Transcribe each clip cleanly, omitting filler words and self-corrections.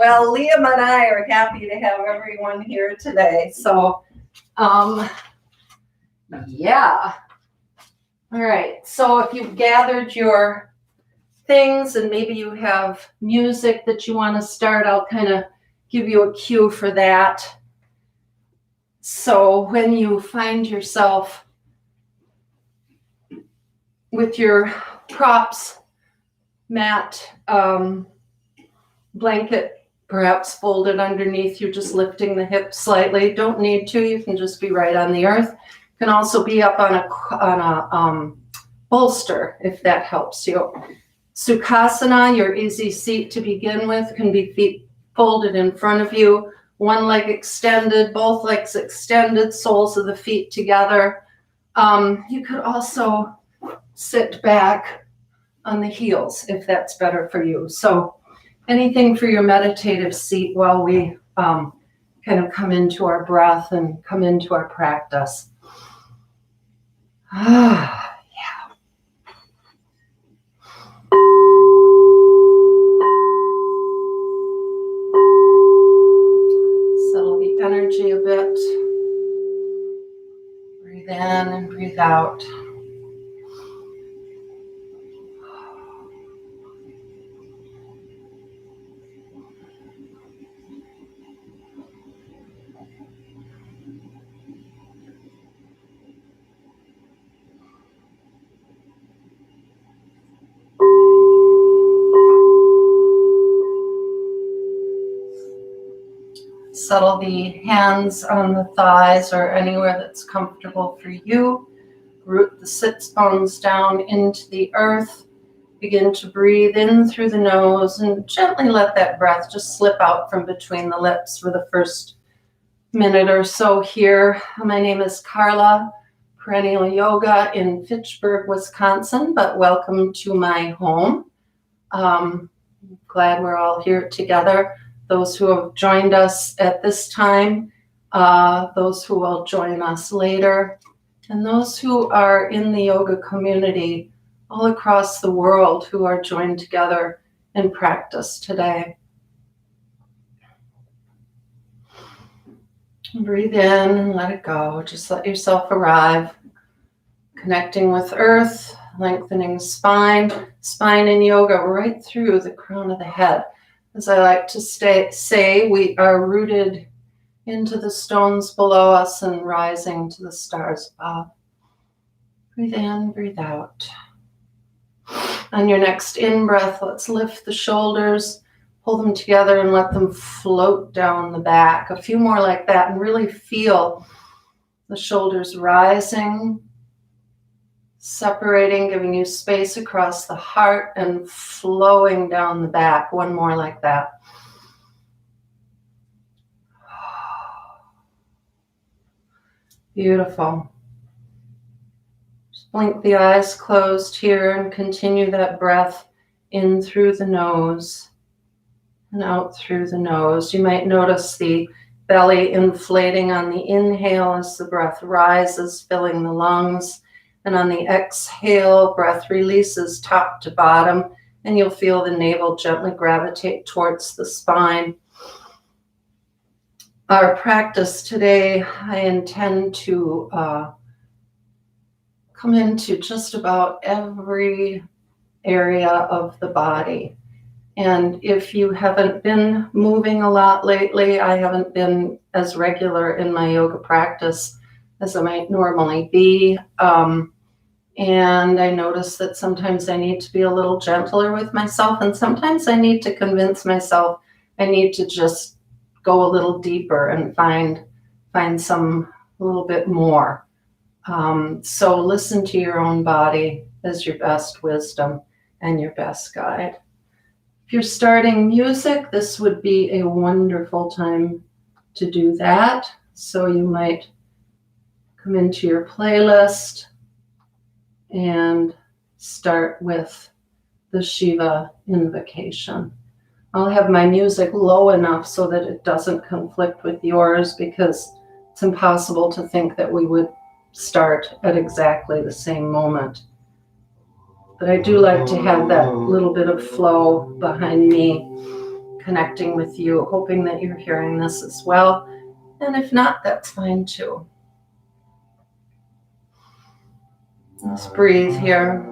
Well, Liam and I are happy to have everyone here today. So, yeah. All right. So if you've gathered your things and maybe you have music that you want to start, I'll kind of give you a cue for that. So when you find yourself with your props, mat, blanket perhaps folded underneath you, just lifting the hips slightly. Don't need to. You can just be right on the earth. You can also be up on a bolster if that helps you. Sukhasana, your easy seat to begin with, can be feet folded in front of you, one leg extended, both legs extended, soles of the feet together. You could also sit back on the heels if that's better for you. So anything for your meditative seat while we kind of come into our breath and come into our practice. Yeah. Settle the energy a bit. Breathe in and breathe out. Settle the hands on the thighs or anywhere that's comfortable for you. Root the sits bones down into the earth. Begin to breathe in through the nose and gently let that breath just slip out from between the lips for the first minute or so here. My name is Carla, Perennial Yoga in Fitchburg, Wisconsin, but welcome to my home. Glad we're all here together. Those who have joined us at this time, those who will join us later, and those who are in the yoga community all across the world who are joined together in practice today. Breathe in and let it go. Just let yourself arrive. Connecting with earth, lengthening spine. Spine in yoga right through the crown of the head. As I like to say, we are rooted into the stones below us and rising to the stars above. Breathe in, breathe out. On your next in-breath, let's lift the shoulders, pull them together and let them float down the back. A few more like that and really feel the shoulders rising, separating, giving you space across the heart and flowing down the back. One more like that. Beautiful. Just blink the eyes closed here and continue that breath in through the nose and out through the nose. You might notice the belly inflating on the inhale as the breath rises, filling the lungs. And on the exhale, breath releases top to bottom, and you'll feel the navel gently gravitate towards the spine. Our practice today, I intend to come into just about every area of the body. And if you haven't been moving a lot lately, I haven't been as regular in my yoga practice as I might normally be. And I notice that sometimes I need to be a little gentler with myself, and sometimes I need to convince myself I need to just go a little deeper and find some a little bit more. So listen to your own body as your best wisdom and your best guide. If you're starting music, this would be a wonderful time to do that. So you might come into your playlist and start with the Shiva invocation. I'll have my music low enough so that it doesn't conflict with yours, because it's impossible to think that we would start at exactly the same moment. But I do like to have that little bit of flow behind me connecting with you, hoping that you're hearing this as well. And if not, that's fine too. Let's breathe here.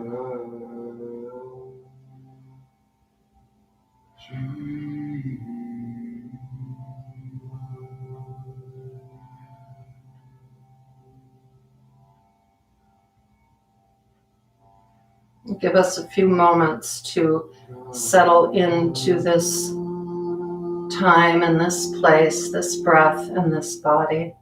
Give us a few moments to settle into this time and this place, this breath and this body.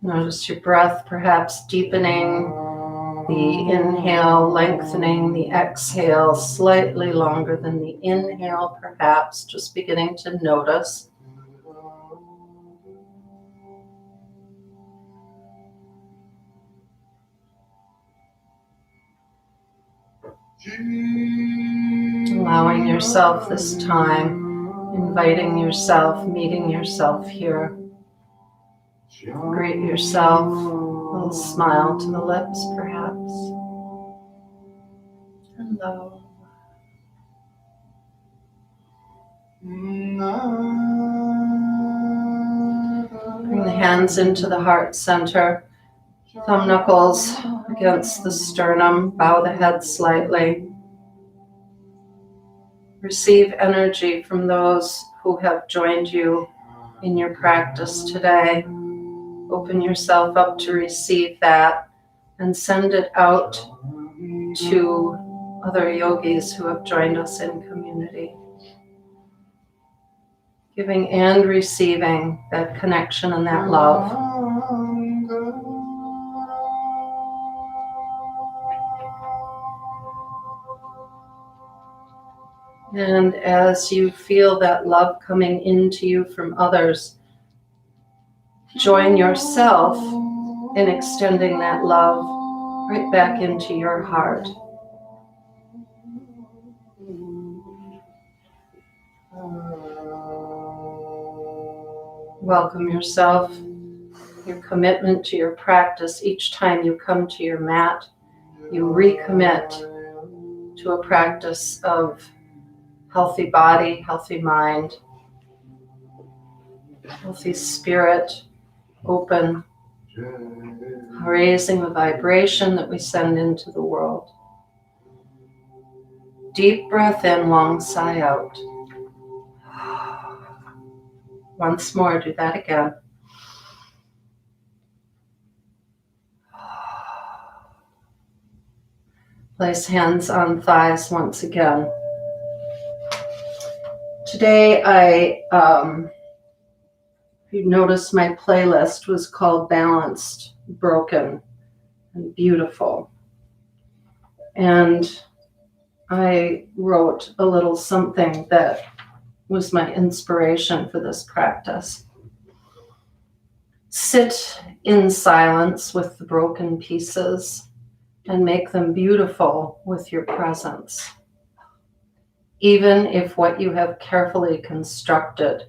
Notice your breath perhaps deepening, the inhale lengthening, the exhale slightly longer than the inhale, perhaps just beginning to notice. Allowing yourself this time, inviting yourself, meeting yourself here. Greet yourself, a little smile to the lips perhaps. Hello. Bring the hands into the heart center, thumb knuckles against the sternum, bow the head slightly. Receive energy from those who have joined you in your practice today. Open yourself up to receive that and send it out to other yogis who have joined us in community. Giving and receiving that connection and that love. And as you feel that love coming into you from others, join yourself in extending that love right back into your heart. Welcome yourself, your commitment to your practice. Each time you come to your mat, you recommit to a practice of healthy body, healthy mind, healthy spirit, open, raising the vibration that we send into the world. Deep breath in, long sigh out. Once more, do that again. Place hands on thighs once again. Today if you notice, my playlist was called Balanced, Broken, and Beautiful. And I wrote a little something that was my inspiration for this practice. Sit in silence with the broken pieces and make them beautiful with your presence. Even if what you have carefully constructed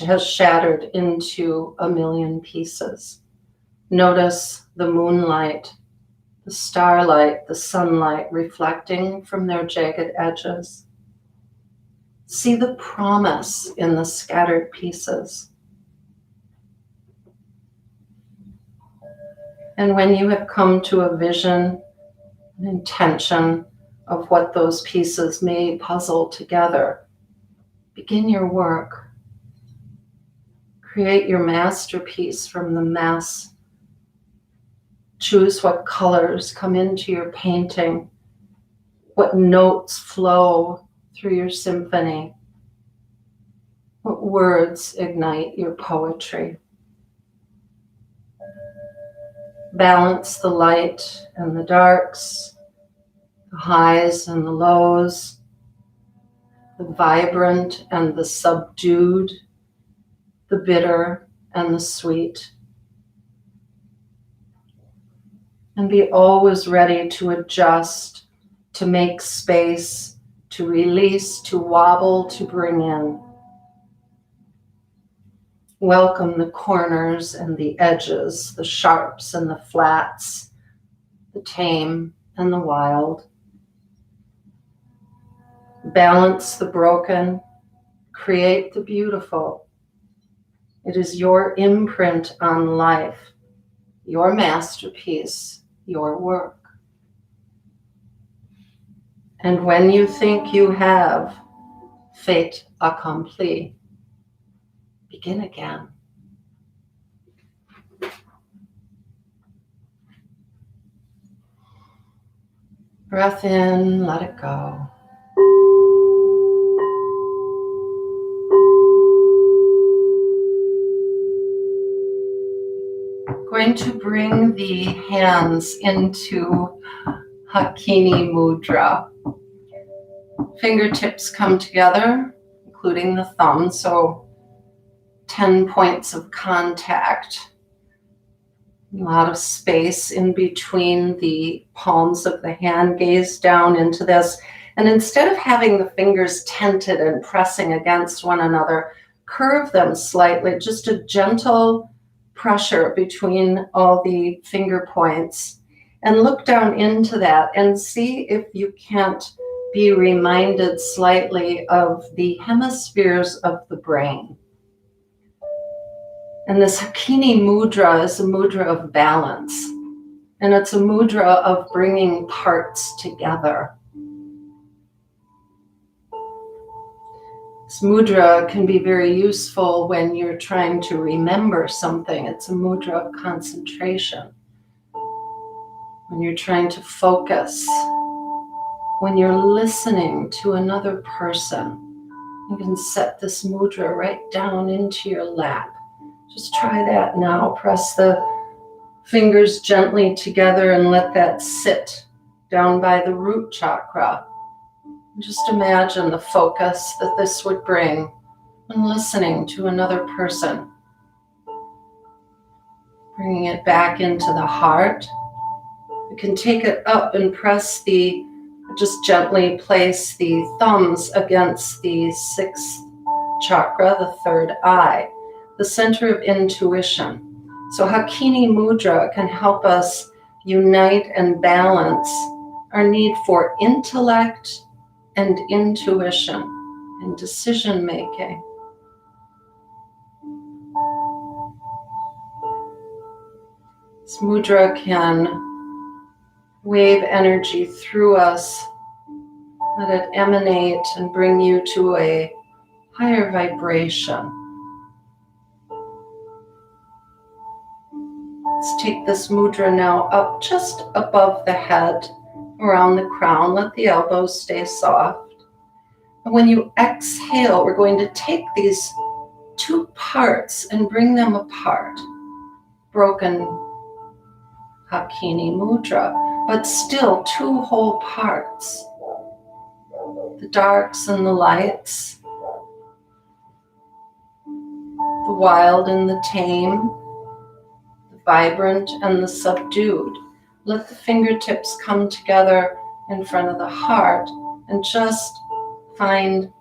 has shattered into a million pieces. Notice the moonlight, the starlight, the sunlight reflecting from their jagged edges. See the promise in the scattered pieces. And when you have come to a vision, an intention of what those pieces may puzzle together, begin your work. Create your masterpiece from the mess. Choose what colors come into your painting, what notes flow through your symphony, what words ignite your poetry. Balance the light and the darks, the highs and the lows, the vibrant and the subdued, the bitter and the sweet. And be always ready to adjust to make space, to release, to wobble, to bring in. Welcome the corners and the edges, the sharps and the flats, the tame and the wild. Balance the broken, create the beautiful. It is your imprint on life, your masterpiece, your work. And when you think you have fait accompli, begin again. Breath in, let it go. Going to bring the hands into Cikini Mudra. Fingertips come together, including the thumb, so 10 points of contact. A lot of space in between the palms of the hand. Gaze down into this. And instead of having the fingers tented and pressing against one another, curve them slightly, just a gentle pressure between all the finger points. And look down into that and see if you can't be reminded slightly of the hemispheres of the brain. And this Cikini Mudra is a mudra of balance. And it's a mudra of bringing parts together. This mudra can be very useful when you're trying to remember something. It's a mudra of concentration. When you're trying to focus. When you're listening to another person. You can set this mudra right down into your lap. Just try that now. Press the fingers gently together and let that sit down by the root chakra. Just imagine the focus that this would bring when listening to another person. Bringing it back into the heart. You can take it up and just gently place the thumbs against the sixth chakra, the third eye. The center of intuition. So Cikini Mudra can help us unite and balance our need for intellect and intuition and decision making. This mudra can wave energy through us, let it emanate and bring you to a higher vibration. Let's take this mudra now up just above the head, around the crown. Let the elbows stay soft. And when you exhale, we're going to take these two parts and bring them apart. Broken Cikini Mudra, but still two whole parts. The darks and the lights. The wild and the tame. Vibrant and the subdued. Let the fingertips come together in front of the heart and just find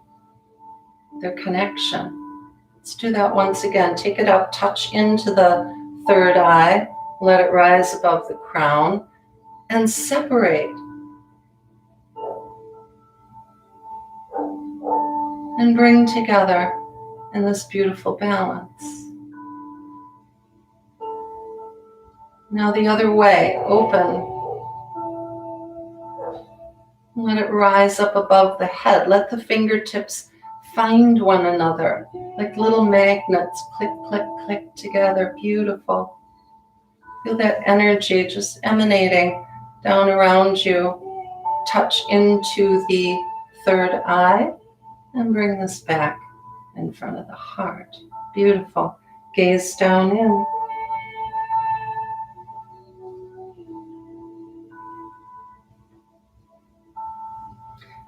their connection. Let's do that once again. Take it up, touch into the third eye, let it rise above the crown, and separate. And bring together in this beautiful balance. Now the other way, open. Let it rise up above the head. Let the fingertips find one another like little magnets. Click, click, click together. Beautiful. Feel that energy just emanating down around you. Touch into the third eye and bring this back in front of the heart. Beautiful. Gaze down in.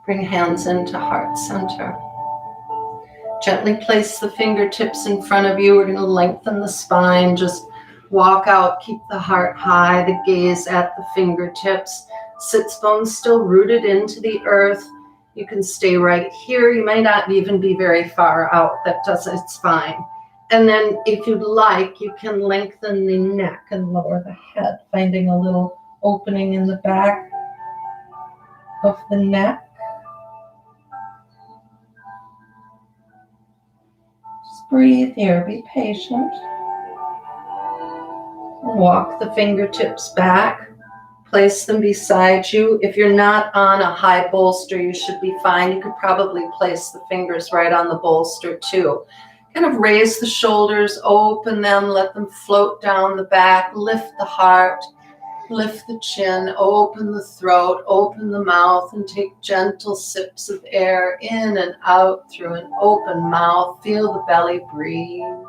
Bring hands into heart center. Gently place the fingertips in front of you. We're going to lengthen the spine. Just walk out. Keep the heart high. The gaze at the fingertips. Sits bones still rooted into the earth. You can stay right here. You may not even be very far out. It's fine. And then if you'd like, you can lengthen the neck and lower the head, finding a little opening in the back of the neck. Just breathe here, be patient. Walk the fingertips back. Place them beside you. If you're not on a high bolster, you should be fine. You could probably place the fingers right on the bolster too. Kind of raise the shoulders, open them, let them float down the back, lift the heart, lift the chin, open the throat, open the mouth, and take gentle sips of air in and out through an open mouth. Feel the belly breathe.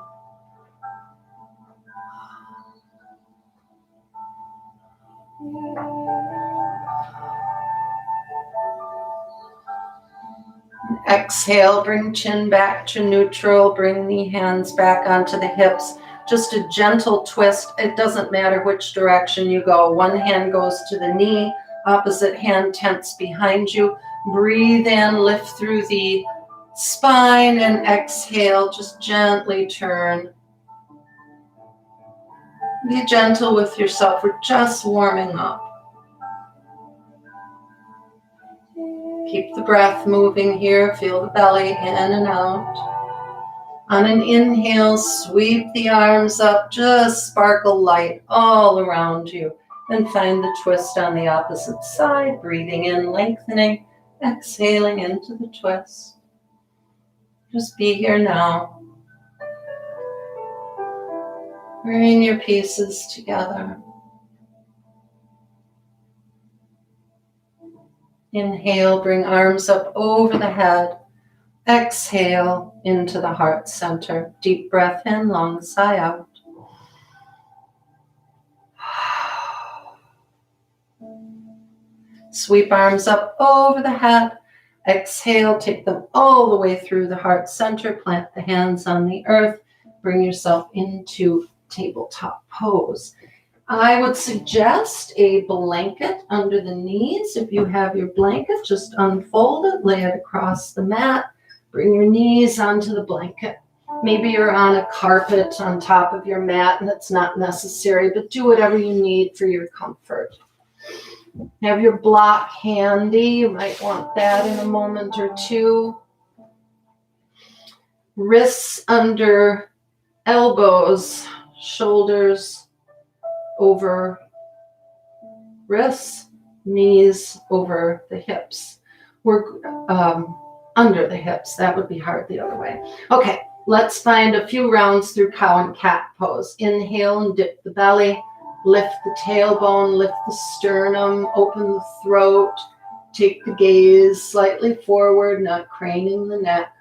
Exhale, bring chin back to neutral, bring the hands back onto the hips. Just a gentle twist. It doesn't matter which direction you go. One hand goes to the knee, opposite hand tense behind you. Breathe in, lift through the spine, and exhale, just gently turn. Be gentle with yourself. We're just warming up. Keep the breath moving here. Feel the belly in and out. On an inhale, sweep the arms up. Just sparkle light all around you. And find the twist on the opposite side. Breathing in, lengthening. Exhaling into the twist. Just be here now. Bring your pieces together. Inhale, bring arms up over the head. Exhale into the heart center. Deep breath in, long sigh out. Sweep arms up over the head. Exhale, take them all the way through the heart center. Plant the hands on the earth. Bring yourself into tabletop pose. I would suggest a blanket under the knees. If you have your blanket, just unfold it, lay it across the mat, bring your knees onto the blanket. Maybe you're on a carpet on top of your mat and it's not necessary, but do whatever you need for your comfort. Have your block handy. You might want that in a moment or two. Wrists under elbows, shoulders over wrists, knees over the hips. We're under the hips. That would be hard the other way. Okay, let's find a few rounds through cow and cat pose. Inhale and dip the belly. Lift the tailbone, lift the sternum, open the throat. Take the gaze slightly forward, not craning the neck.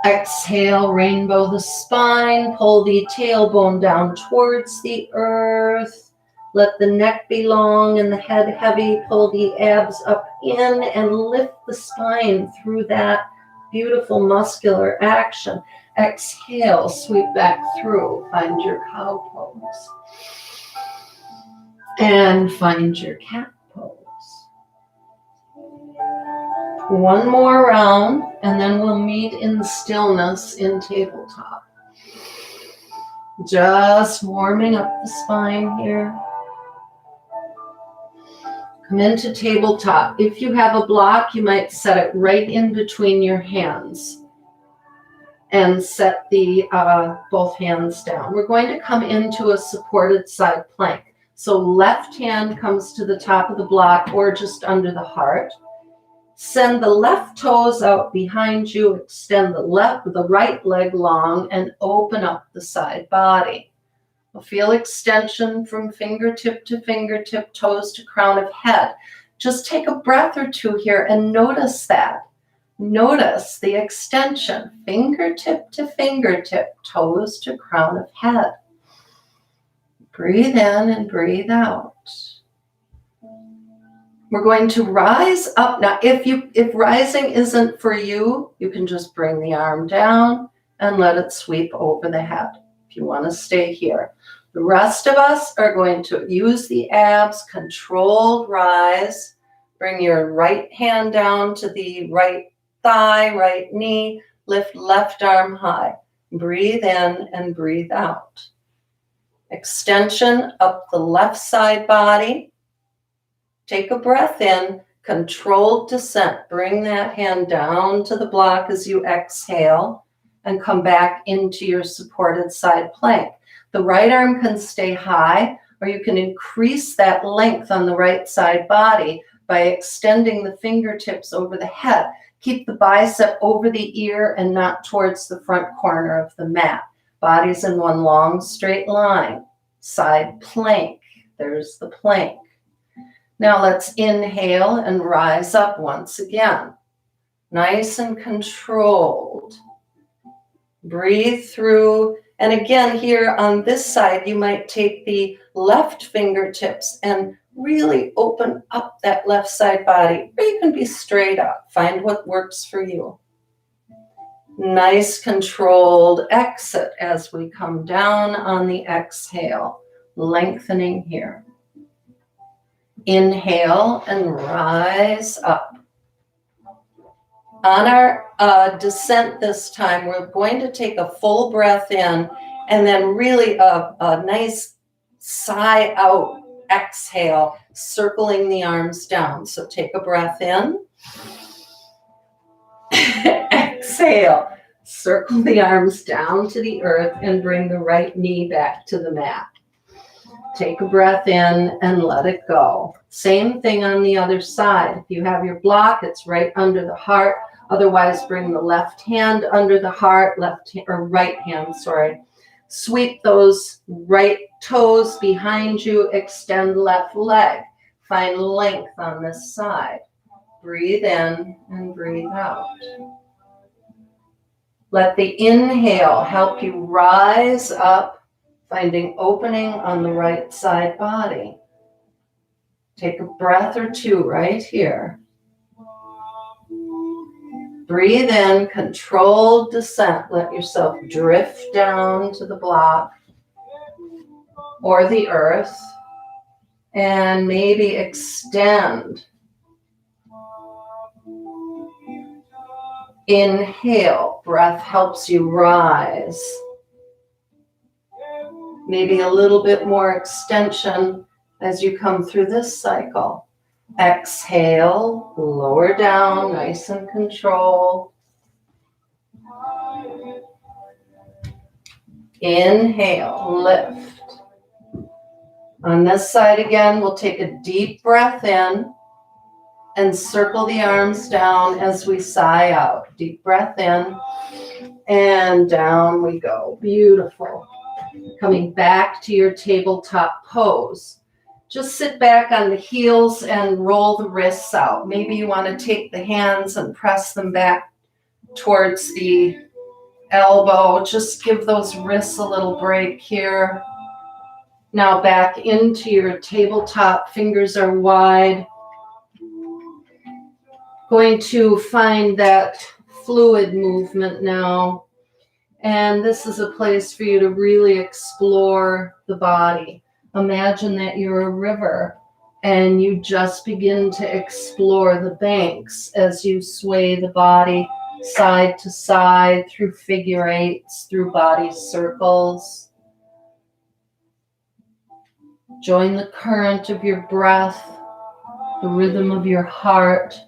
Exhale, rainbow the spine, pull the tailbone down towards the earth. Let the neck be long and the head heavy. Pull the abs up in and lift the spine through that beautiful muscular action. Exhale, sweep back through. Find your cow pose. And find your cat pose. One more round, and then we'll meet in the stillness in tabletop. Just warming up the spine here. Come into tabletop. If you have a block, you might set it right in between your hands and set the both hands down. We're going to come into a supported side plank. So left hand comes to the top of the block or just under the heart. Send the left toes out behind you, extend the right leg long, and open up the side body. We'll feel extension from fingertip to fingertip, toes to crown of head. Just take a breath or two here and notice that. Notice the extension, fingertip to fingertip, toes to crown of head. Breathe in and breathe out. We're going to rise up. Now, if rising isn't for you, you can just bring the arm down and let it sweep over the head if you want to stay here. The rest of us are going to use the abs, controlled rise. Bring your right hand down to the right thigh, right knee. Lift left arm high. Breathe in and breathe out. Extension up the left side body. Take a breath in, controlled descent. Bring that hand down to the block as you exhale and come back into your supported side plank. The right arm can stay high, or you can increase that length on the right side body by extending the fingertips over the head. Keep the bicep over the ear and not towards the front corner of the mat. Body's in one long straight line. Side plank. There's the plank. Now let's inhale and rise up once again. Nice and controlled. Breathe through. And again, here on this side, you might take the left fingertips and really open up that left side body, or you can be straight up. Find what works for you. Nice controlled exit as we come down on the exhale, lengthening here. Inhale and rise up. On our descent this time, we're going to take a full breath in and then really a nice sigh out exhale, circling the arms down. So take a breath in. Exhale. Circle the arms down to the earth and bring the right knee back to the mat. Take a breath in and let it go. Same thing on the other side. If you have your block, it's right under the heart. Otherwise, bring the left hand under the heart, right hand. Sweep those right toes behind you. Extend left leg. Find length on this side. Breathe in and breathe out. Let the inhale help you rise up, finding opening on the right side body. Take a breath or two right here. Breathe in, controlled descent. Let yourself drift down to the block or the earth, and maybe extend. Inhale, breath helps you rise. Maybe a little bit more extension as you come through this cycle. Exhale, lower down, nice and controlled. Inhale, lift. On this side again, we'll take a deep breath in and circle the arms down as we sigh out. Deep breath in and down we go. Beautiful. Coming back to your tabletop pose. Just sit back on the heels and roll the wrists out. Maybe you want to take the hands and press them back towards the elbow. Just give those wrists a little break here. Now back into your tabletop. Fingers are wide. Going to find that fluid movement now. And this is a place for you to really explore the body. Imagine that you're a river and you just begin to explore the banks as you sway the body side to side through figure eights, through body circles. Join the current of your breath, the rhythm of your heart.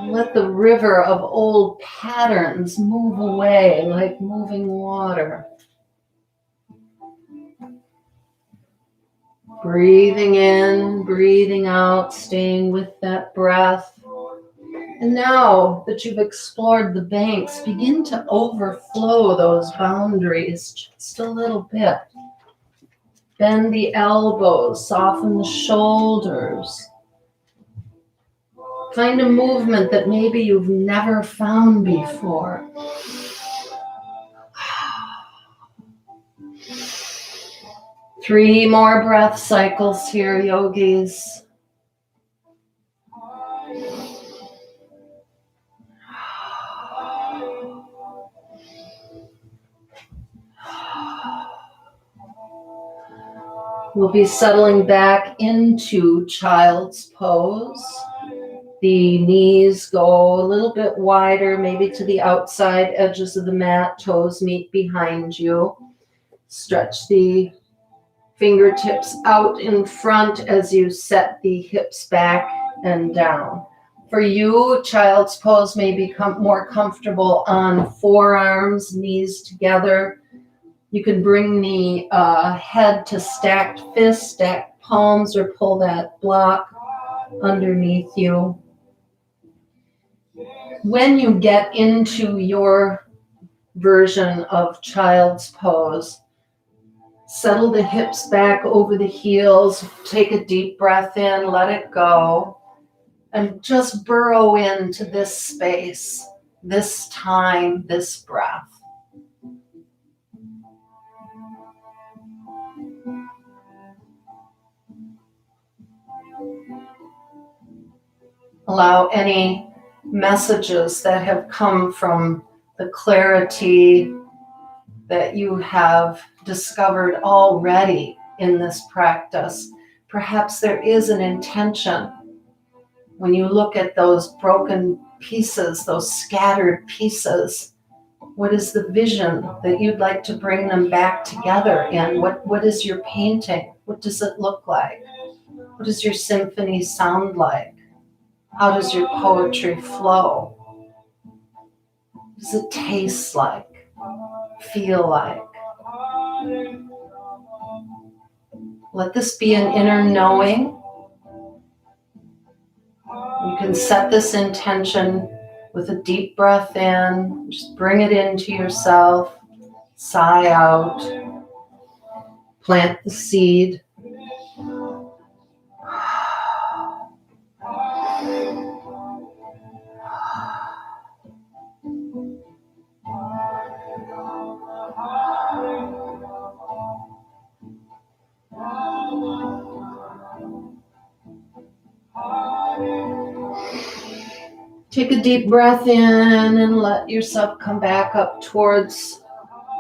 Let the river of old patterns move away like moving water. Breathing in, breathing out, staying with that breath. And now that you've explored the banks, begin to overflow those boundaries just a little bit. Bend the elbows, soften the shoulders. Find a movement that maybe you've never found before. Three more breath cycles here, yogis. We'll be settling back into child's pose. The knees go a little bit wider, maybe to the outside edges of the mat. Toes meet behind you. Stretch the fingertips out in front as you set the hips back and down. For you, child's pose may become more comfortable on forearms, knees together. You can bring the head to stacked fists, stacked palms, or pull that block underneath you. When you get into your version of child's pose, settle the hips back over the heels, take a deep breath in, let it go, and just burrow into this space, this time, this breath. Allow any messages that have come from the clarity that you have discovered already in this practice. Perhaps there is an intention when you look at those broken pieces, those scattered pieces. What is the vision that you'd like to bring them back together in? What is your painting? What does it look like? What does your symphony sound like? How does your poetry flow? What does it taste like? Feel like? Let this be an inner knowing. You can set this intention with a deep breath in. Just bring it into yourself. Sigh out. Plant the seed. Take a deep breath in and let yourself come back up towards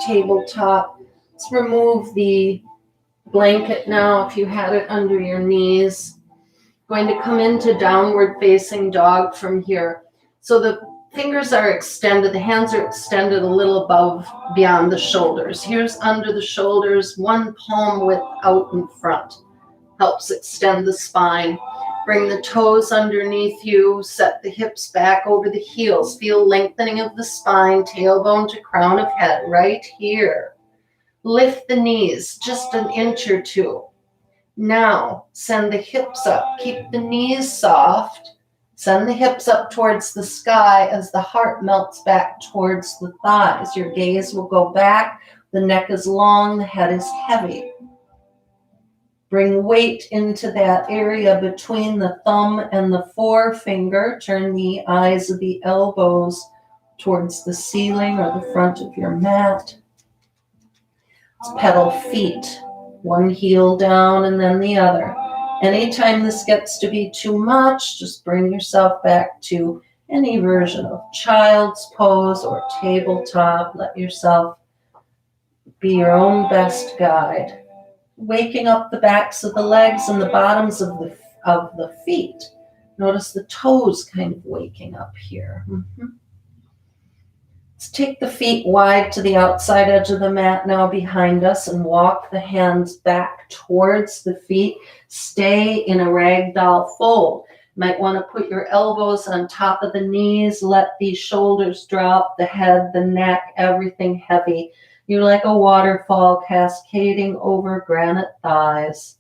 tabletop. Let's remove the blanket now if you had it under your knees. Going to come into downward facing dog from here. So the fingers are extended, the hands are extended a little above, beyond the shoulders. Here's under the shoulders, one palm width out in front. Helps extend the spine. Bring the toes underneath you, set the hips back over the heels. Feel lengthening of the spine, tailbone to crown of head, right here. Lift the knees just an inch or two. Now, send the hips up. Keep the knees soft. Send the hips up towards the sky as the heart melts back towards the thighs. Your gaze will go back. The neck is long, the head is heavy. Bring weight into that area between the thumb and the forefinger. Turn the eyes of the elbows towards the ceiling or the front of your mat. Let's pedal feet. One heel down and then the other. Anytime this gets to be too much, just bring yourself back to any version of child's pose or tabletop. Let yourself be your own best guide. Waking up the backs of the legs and the bottoms of the feet. Notice the toes kind of waking up here. Let's take the feet wide to the outside edge of the mat now behind us and walk the hands back towards the feet. Stay in a ragdoll fold. Might want to put your elbows on top of the knees. Let the shoulders drop, the head, the neck, everything heavy. You're like a waterfall cascading over granite thighs.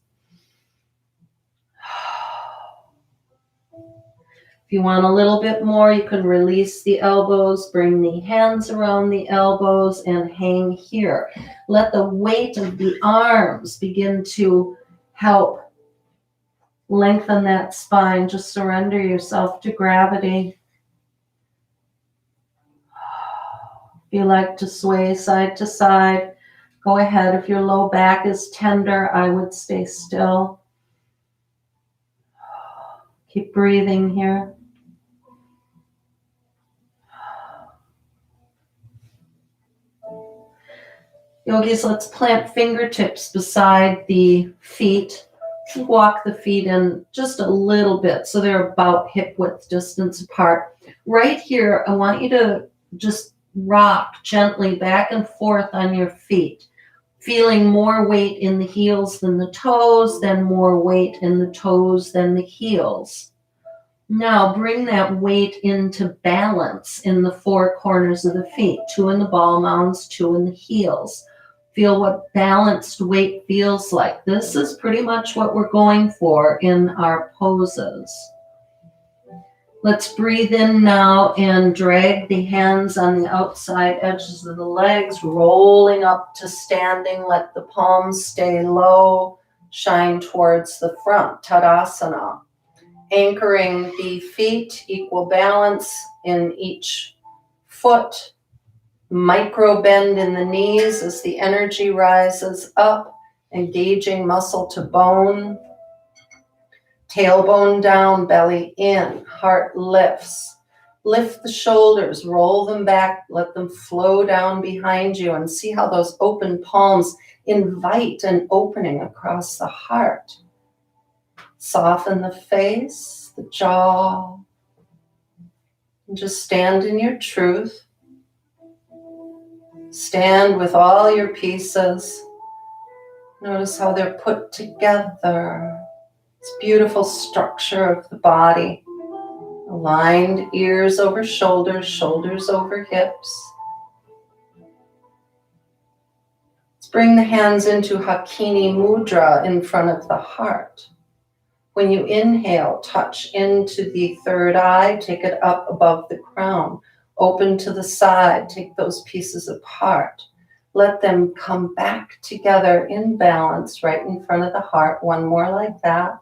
If you want a little bit more, you can release the elbows, bring the hands around the elbows, and hang here. Let the weight of the arms begin to help lengthen that spine. Just surrender yourself to gravity. If you like to sway side to side, go ahead. If your low back is tender, I would stay still. Keep breathing here. Yogis, let's plant fingertips beside the feet. Walk the feet in just a little bit so they're about hip width distance apart. Right here, I want you to just rock gently back and forth on your feet, feeling more weight in the heels than the toes, then more weight in the toes than the heels. Now bring that weight into balance in the four corners of the feet, 2 in the ball mounds, 2 in the heels. Feel what balanced weight feels like. This is pretty much what we're going for in our poses. Let's breathe in now and drag the hands on the outside edges of the legs, rolling up to standing. Let the palms stay low, shine towards the front, Tadasana. Anchoring the feet, equal balance in each foot. Micro bend in the knees as the energy rises up, engaging muscle to bone. Tailbone down, belly in, heart lifts. Lift the shoulders, roll them back, let them flow down behind you, and see how those open palms invite an opening across the heart. Soften the face, the jaw, and just stand in your truth. Stand with all your pieces. Notice how they're put together. This beautiful structure of the body. Aligned ears over shoulders, shoulders over hips. Let's bring the hands into Cikini Mudra in front of the heart. When you inhale, touch into the third eye, take it up above the crown. Open to the side, take those pieces apart. Let them come back together in balance right in front of the heart. One more like that.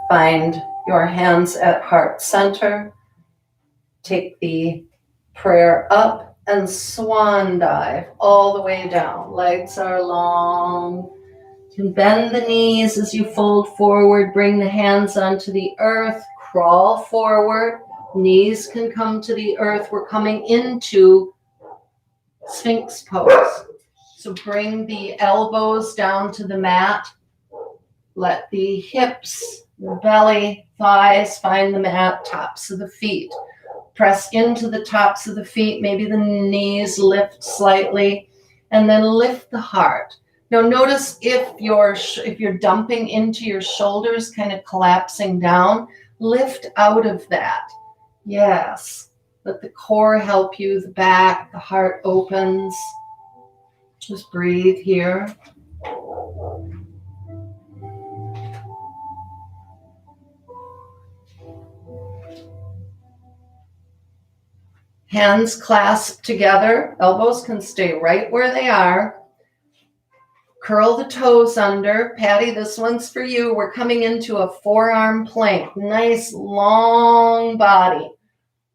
Find your hands at heart center. Take the prayer up and swan dive all the way down. Legs are long. You can bend the knees as you fold forward. Bring the hands onto the earth. Crawl forward. Knees can come to the earth. We're coming into Sphinx Pose. So bring the elbows down to the mat. Let the hips, the belly, thighs find the mat, tops of the feet. Press into the tops of the feet, maybe the knees lift slightly, and then lift the heart. Now notice if you're dumping into your shoulders, kind of collapsing down, lift out of that. Yes. Let the core help you, the back, the heart opens. Just breathe here. Hands clasped together, elbows can stay right where they are. Curl the toes under. Patty, this one's for you. We're coming into a forearm plank. Nice long body.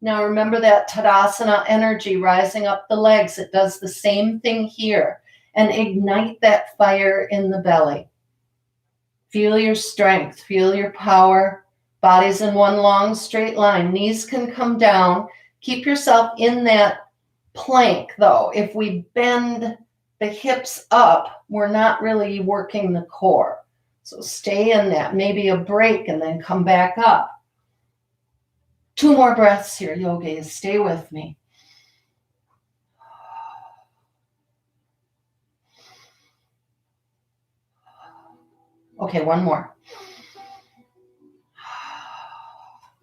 Now remember that Tadasana energy rising up the legs. It does the same thing here. And ignite that fire in the belly. Feel your strength. Feel your power. Body's in one long straight line. Knees can come down. Keep yourself in that plank, though. If we bend the hips up, we're not really working the core. So stay in that. Maybe a break and then come back up. 2 more breaths here, yogis. Stay with me. Okay, one more.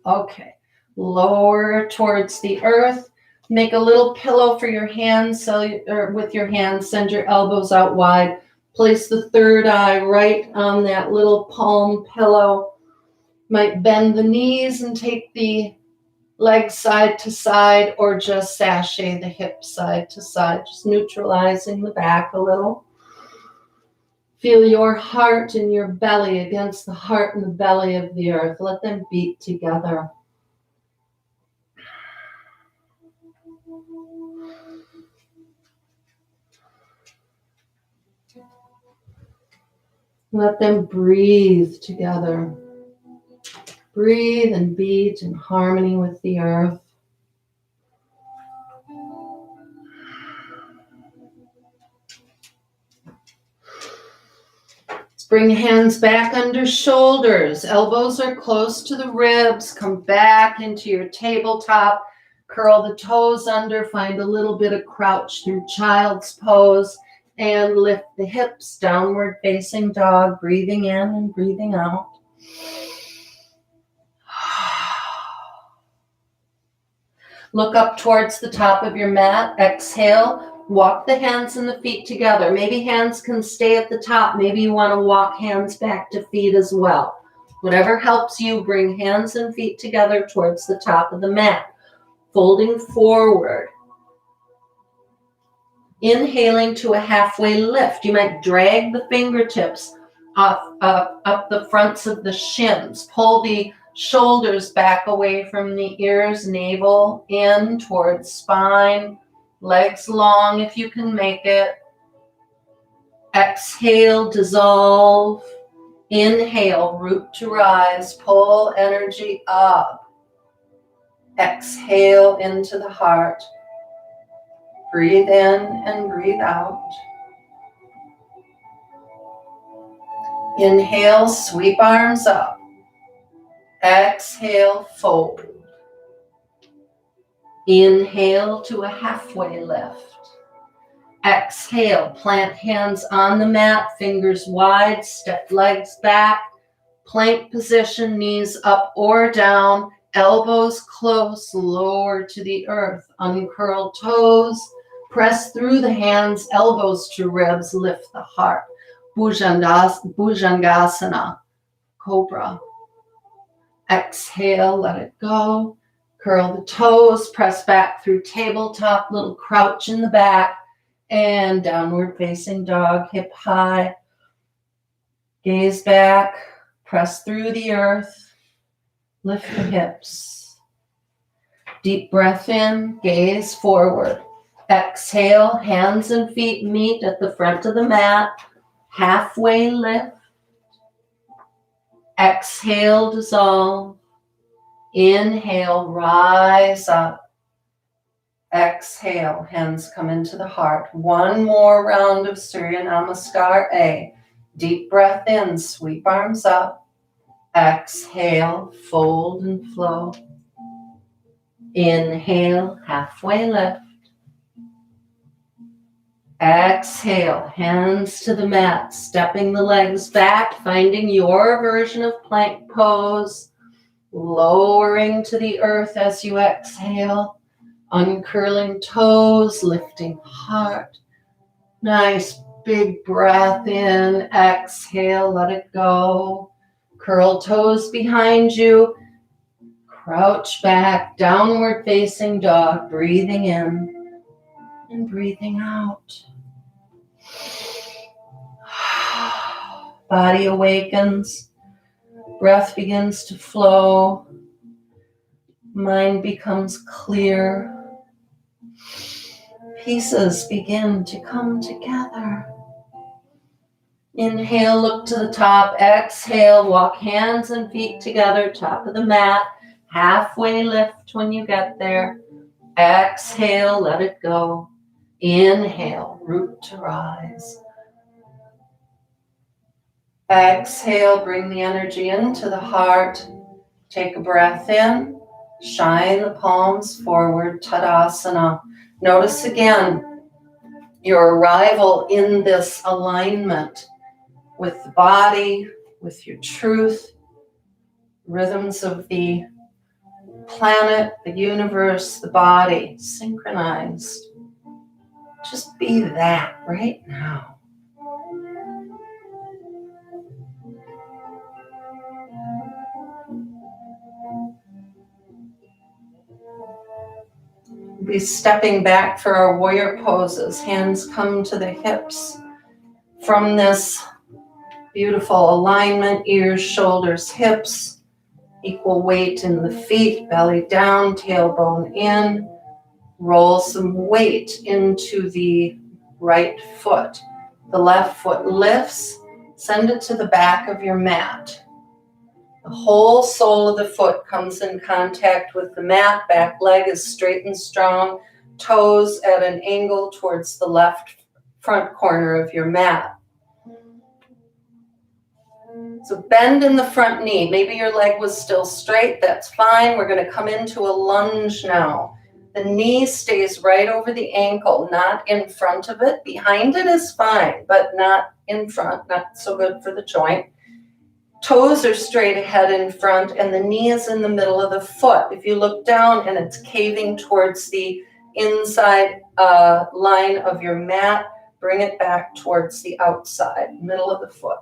Okay. Lower towards the earth. Make a little pillow for your hands, or with your hands, send your elbows out wide. Place the third eye right on that little palm pillow. Might bend the knees and take the legs side to side, or just sashay the hips side to side, just neutralizing the back a little. Feel your heart and your belly against the heart and the belly of the earth. Let them beat together. Let them breathe together. Breathe and beat in harmony with the earth. Let's bring hands back under shoulders. Elbows are close to the ribs. Come back into your tabletop. Curl the toes under. Find a little bit of crouch through child's pose. And lift the hips, downward facing dog. Breathing in and breathing out. Look up towards the top of your mat. Exhale. Walk the hands and the feet together. Maybe hands can stay at the top. Maybe you want to walk hands back to feet as well. Whatever helps you, bring hands and feet together towards the top of the mat. Folding forward. Inhaling to a halfway lift. You might drag the fingertips up the fronts of the shins. Pull the shoulders back away from the ears, navel in towards spine. Legs long if you can make it. Exhale, dissolve. Inhale, root to rise. Pull energy up. Exhale into the heart. Breathe in and breathe out. Inhale, sweep arms up. Exhale, fold. Inhale to a halfway lift. Exhale, plant hands on the mat, fingers wide, step legs back. Plank position, knees up or down, elbows close, lower to the earth. Uncurl toes, press through the hands, elbows to ribs, lift the heart. Bhujangasana, cobra. Exhale, let it go. Curl the toes, press back through tabletop, little crouch in the back, and downward facing dog, hip high. Gaze back, press through the earth, lift the hips. Deep breath in, gaze forward. Exhale, hands and feet meet at the front of the mat, halfway lift. Exhale, dissolve. Inhale, rise up. Exhale, hands come into the heart. One more round of Surya Namaskar A. Deep breath in, sweep arms up. Exhale, fold and flow. Inhale, halfway lift. Exhale, hands to the mat, stepping the legs back, finding your version of plank pose. Lowering to the earth as you exhale, uncurling toes, lifting heart. Nice big breath in, exhale, let it go. Curl toes behind you, crouch back, downward facing dog, breathing in and breathing out. Body awakens. Breath begins to flow. Mind becomes clear. Pieces begin to come together. Inhale, look to the top. Exhale, walk hands and feet together, top of the mat. Halfway lift when you get there. Exhale, let it go. Inhale, root to rise. Exhale, bring the energy into the heart. Take a breath in. Shine the palms forward, Tadasana. Notice again your arrival in this alignment with the body, with your truth, rhythms of the planet, the universe, the body, synchronized. Just be that right now. Be stepping back for our warrior poses. Hands come to the hips. From this beautiful alignment, ears, shoulders, hips. Equal weight in the feet, belly down, tailbone in. Roll some weight into the right foot. The left foot lifts. Send it to the back of your mat. The whole sole of the foot comes in contact with the mat. Back leg is straight and strong. Toes at an angle towards the left front corner of your mat. So bend in the front knee. Maybe your leg was still straight. That's fine. We're going to come into a lunge now. The knee stays right over the ankle, not in front of it. Behind it is fine, but not in front. Not so good for the joint. Toes are straight ahead in front, and the knee is in the middle of the foot. If you look down and it's caving towards the inside line of your mat, bring it back towards the outside, middle of the foot.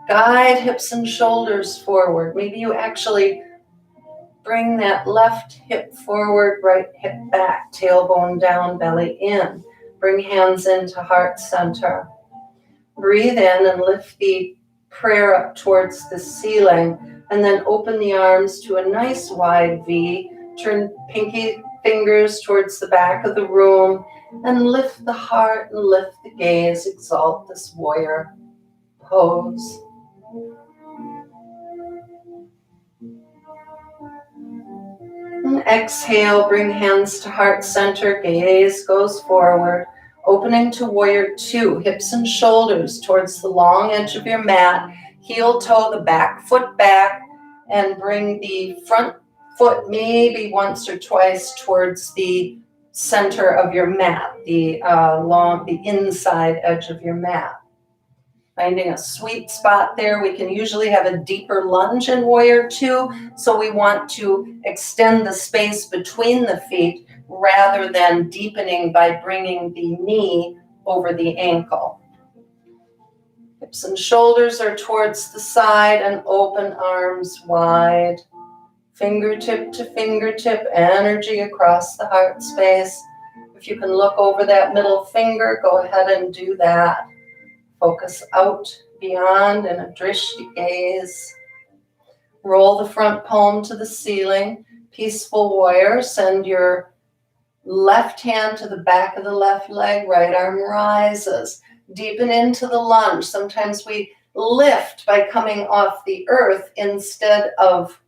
Guide hips and shoulders forward. Maybe you actually bring that left hip forward, right hip back, tailbone down, belly in. Bring hands into heart center. Breathe in and lift the prayer up towards the ceiling, and then open the arms to a nice wide V. Turn pinky fingers towards the back of the room and lift the heart and lift the gaze. Exalt this warrior pose. And exhale, bring hands to heart center, gaze goes forward. Opening to warrior two, hips and shoulders towards the long edge of your mat. Heel toe the back foot back, and bring the front foot maybe once or twice towards the center of your mat, the inside edge of your mat. Finding a sweet spot there. We can usually have a deeper lunge in warrior two, so we want to extend the space between the feet rather than deepening by bringing the knee over the ankle. Hips and shoulders are towards the side and open arms wide. Fingertip to fingertip, energy across the heart space. If you can look over that middle finger, go ahead and do that. Focus out beyond in a drishti gaze. Roll the front palm to the ceiling. Peaceful warrior. Send your left hand to the back of the left leg. Right arm rises. Deepen into the lunge. Sometimes we lift by coming off the earth instead of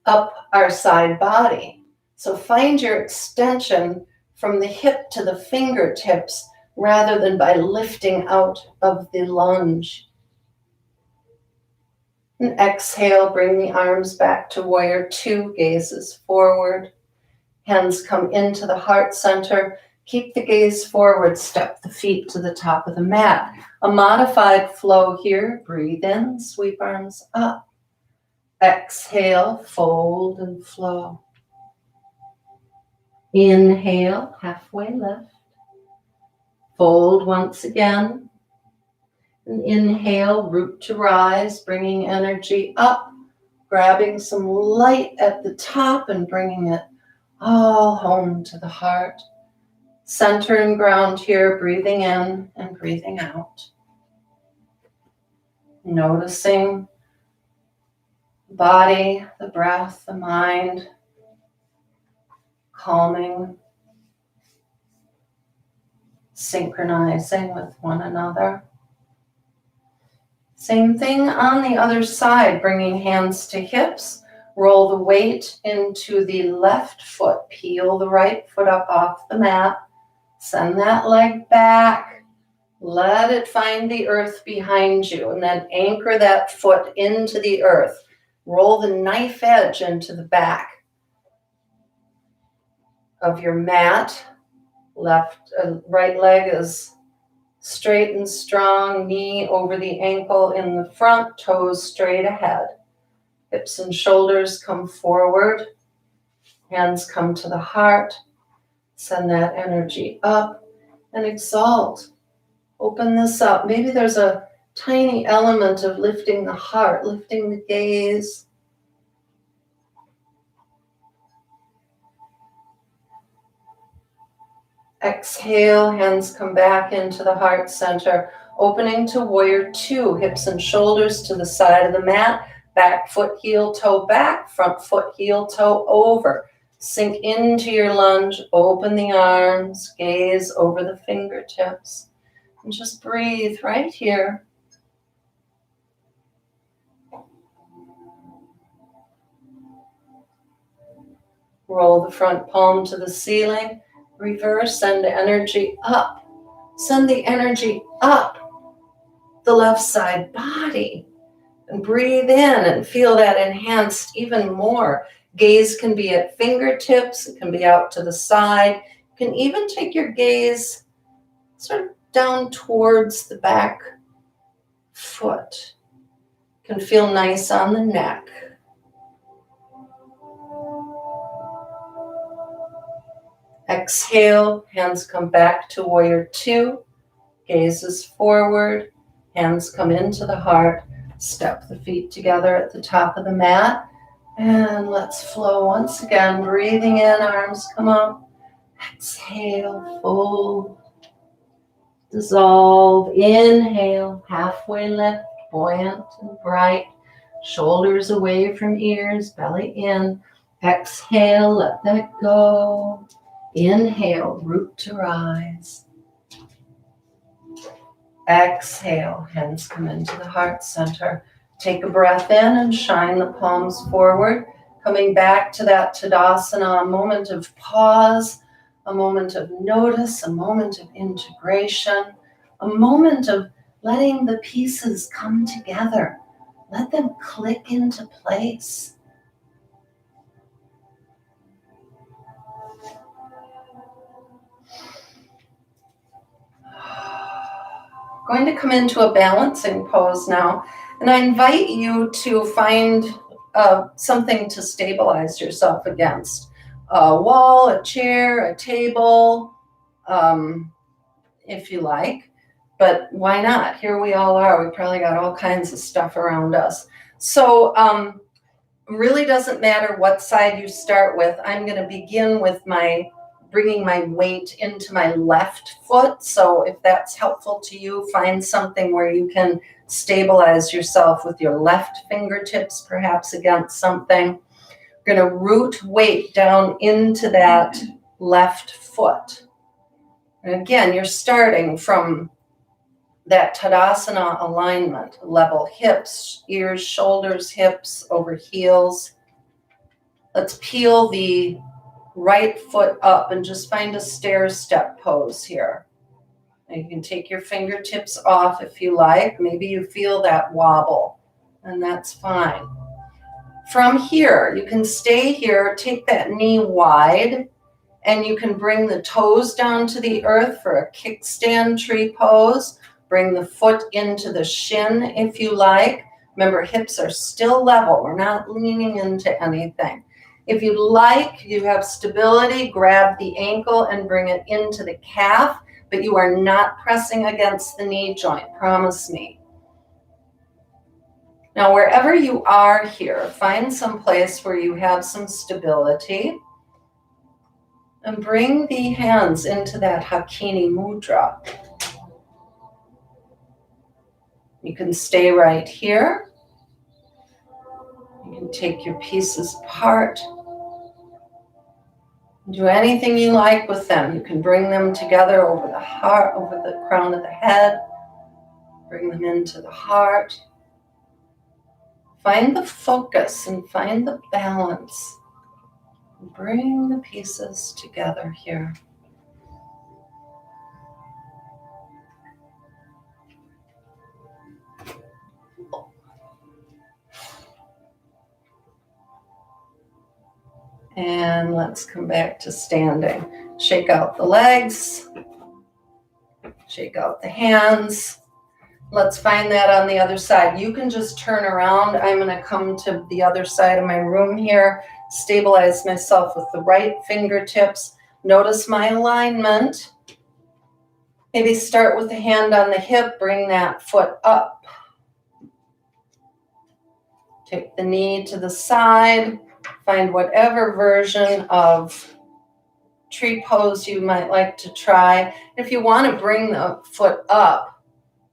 up our side body. So find your extension from the hip to the fingertips rather than by lifting out of the lunge. And exhale, bring the arms back to warrior two, gazes forward. Hands come into the heart center. Keep the gaze forward, step the feet to the top of the mat. A modified flow here. Breathe in, sweep arms up. Exhale, fold and flow. Inhale, halfway lift. Fold once again. And inhale, root to rise, bringing energy up, grabbing some light at the top and bringing it all home to the heart. Center and ground here, breathing in and breathing out. Noticing the body, the breath, the mind, calming, synchronizing with one another. Same thing on the other side, bringing hands to hips. Roll the weight into the left foot. Peel the right foot up off the mat. Send that leg back. Let it find the earth behind you, and then anchor that foot into the earth. Roll the knife edge into the back of your mat. Right leg is straight and strong, knee over the ankle in the front, toes straight ahead. Hips and shoulders come forward. Hands come to the heart. Send that energy up and exalt. Open this up. Maybe there's a tiny element of lifting the heart, lifting the gaze. Exhale, hands come back into the heart center, opening to warrior two, hips and shoulders to the side of the mat, back foot, heel, toe back, front foot, heel, toe over. Sink into your lunge, open the arms, gaze over the fingertips, and just breathe right here. Roll the front palm to the ceiling. Reverse, send the energy up. Send the energy up the left side body. And breathe in and feel that enhanced even more. Gaze can be at fingertips. It can be out to the side. You can even take your gaze sort of down towards the back foot. Can feel nice on the neck. Exhale, hands come back to warrior two. Gaze is forward, hands come into the heart. Step the feet together at the top of the mat. And let's flow once again. Breathing in, arms come up. Exhale, fold. Dissolve. Inhale, halfway lift, buoyant and bright. Shoulders away from ears, belly in. Exhale, let that go. Inhale, root to rise. Exhale, hands come into the heart center. Take a breath in and shine the palms forward. Coming back to that Tadasana, a moment of pause, a moment of notice, a moment of integration, a moment of letting the pieces come together. Let them click into place. Going to come into a balancing pose now, and I invite you to find something to stabilize yourself against. A wall, a chair, a table, if you like, but why not? Here we all are. We probably got all kinds of stuff around us. So really doesn't matter what side you start with. I'm going to begin with bringing my weight into my left foot. So if that's helpful to you, find something where you can stabilize yourself with your left fingertips, perhaps against something. We're going to root weight down into that left foot. And again, you're starting from that Tadasana alignment, level hips, ears, shoulders, hips, over heels. Let's peel the right foot up and just find a stair step pose here. And you can take your fingertips off if you like. Maybe you feel that wobble, and that's fine. From here, you can stay here, take that knee wide, and you can bring the toes down to the earth for a kickstand tree pose. Bring the foot into the shin if you like. Remember, hips are still level. We're not leaning into anything. If you like, you have stability, grab the ankle and bring it into the calf, but you are not pressing against the knee joint, promise me. Now, wherever you are here, find some place where you have some stability and bring the hands into that Cikini Mudra. You can stay right here. You can take your pieces apart. Do anything you like with them. You can bring them together over the heart, over the crown of the head. Bring them into the heart. Find the focus and find the balance. Bring the pieces together here. And let's come back to standing. Shake out the legs. Shake out the hands. Let's find that on the other side. You can just turn around. I'm going to come to the other side of my room here. Stabilize myself with the right fingertips. Notice my alignment. Maybe start with the hand on the hip. Bring that foot up. Take the knee to the side. Find whatever version of tree pose you might like to try. If you want to bring the foot up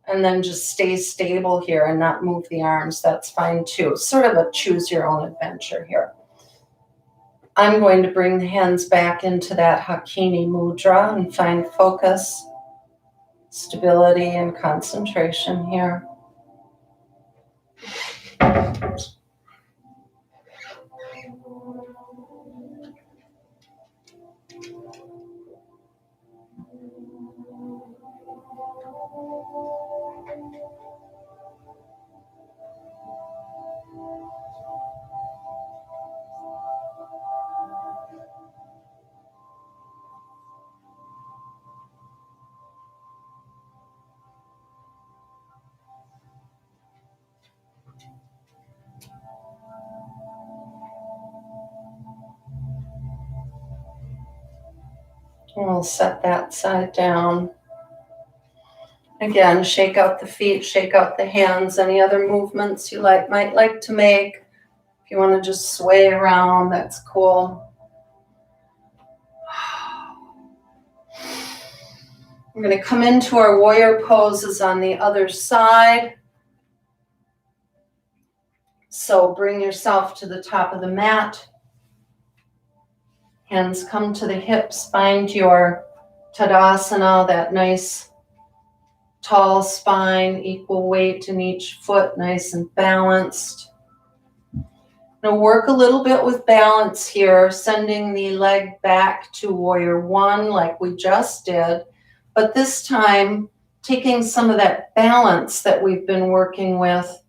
and then just stay stable here and not move the arms, that's fine too. Sort of a choose your own adventure here. I'm going to bring the hands back into that Cikini Mudra and find focus, stability, and concentration here. We'll set that side down. Again, shake out the feet, shake out the hands. Any other movements you might like to make. If you want to just sway around, that's cool. We're going to come into our warrior poses on the other side. So bring yourself to the top of the mat. Hands come to the hips. Find your Tadasana, that nice tall spine, equal weight in each foot, nice and balanced. Now work a little bit with balance here, sending the leg back to warrior one like we just did, but this time taking some of that balance that we've been working with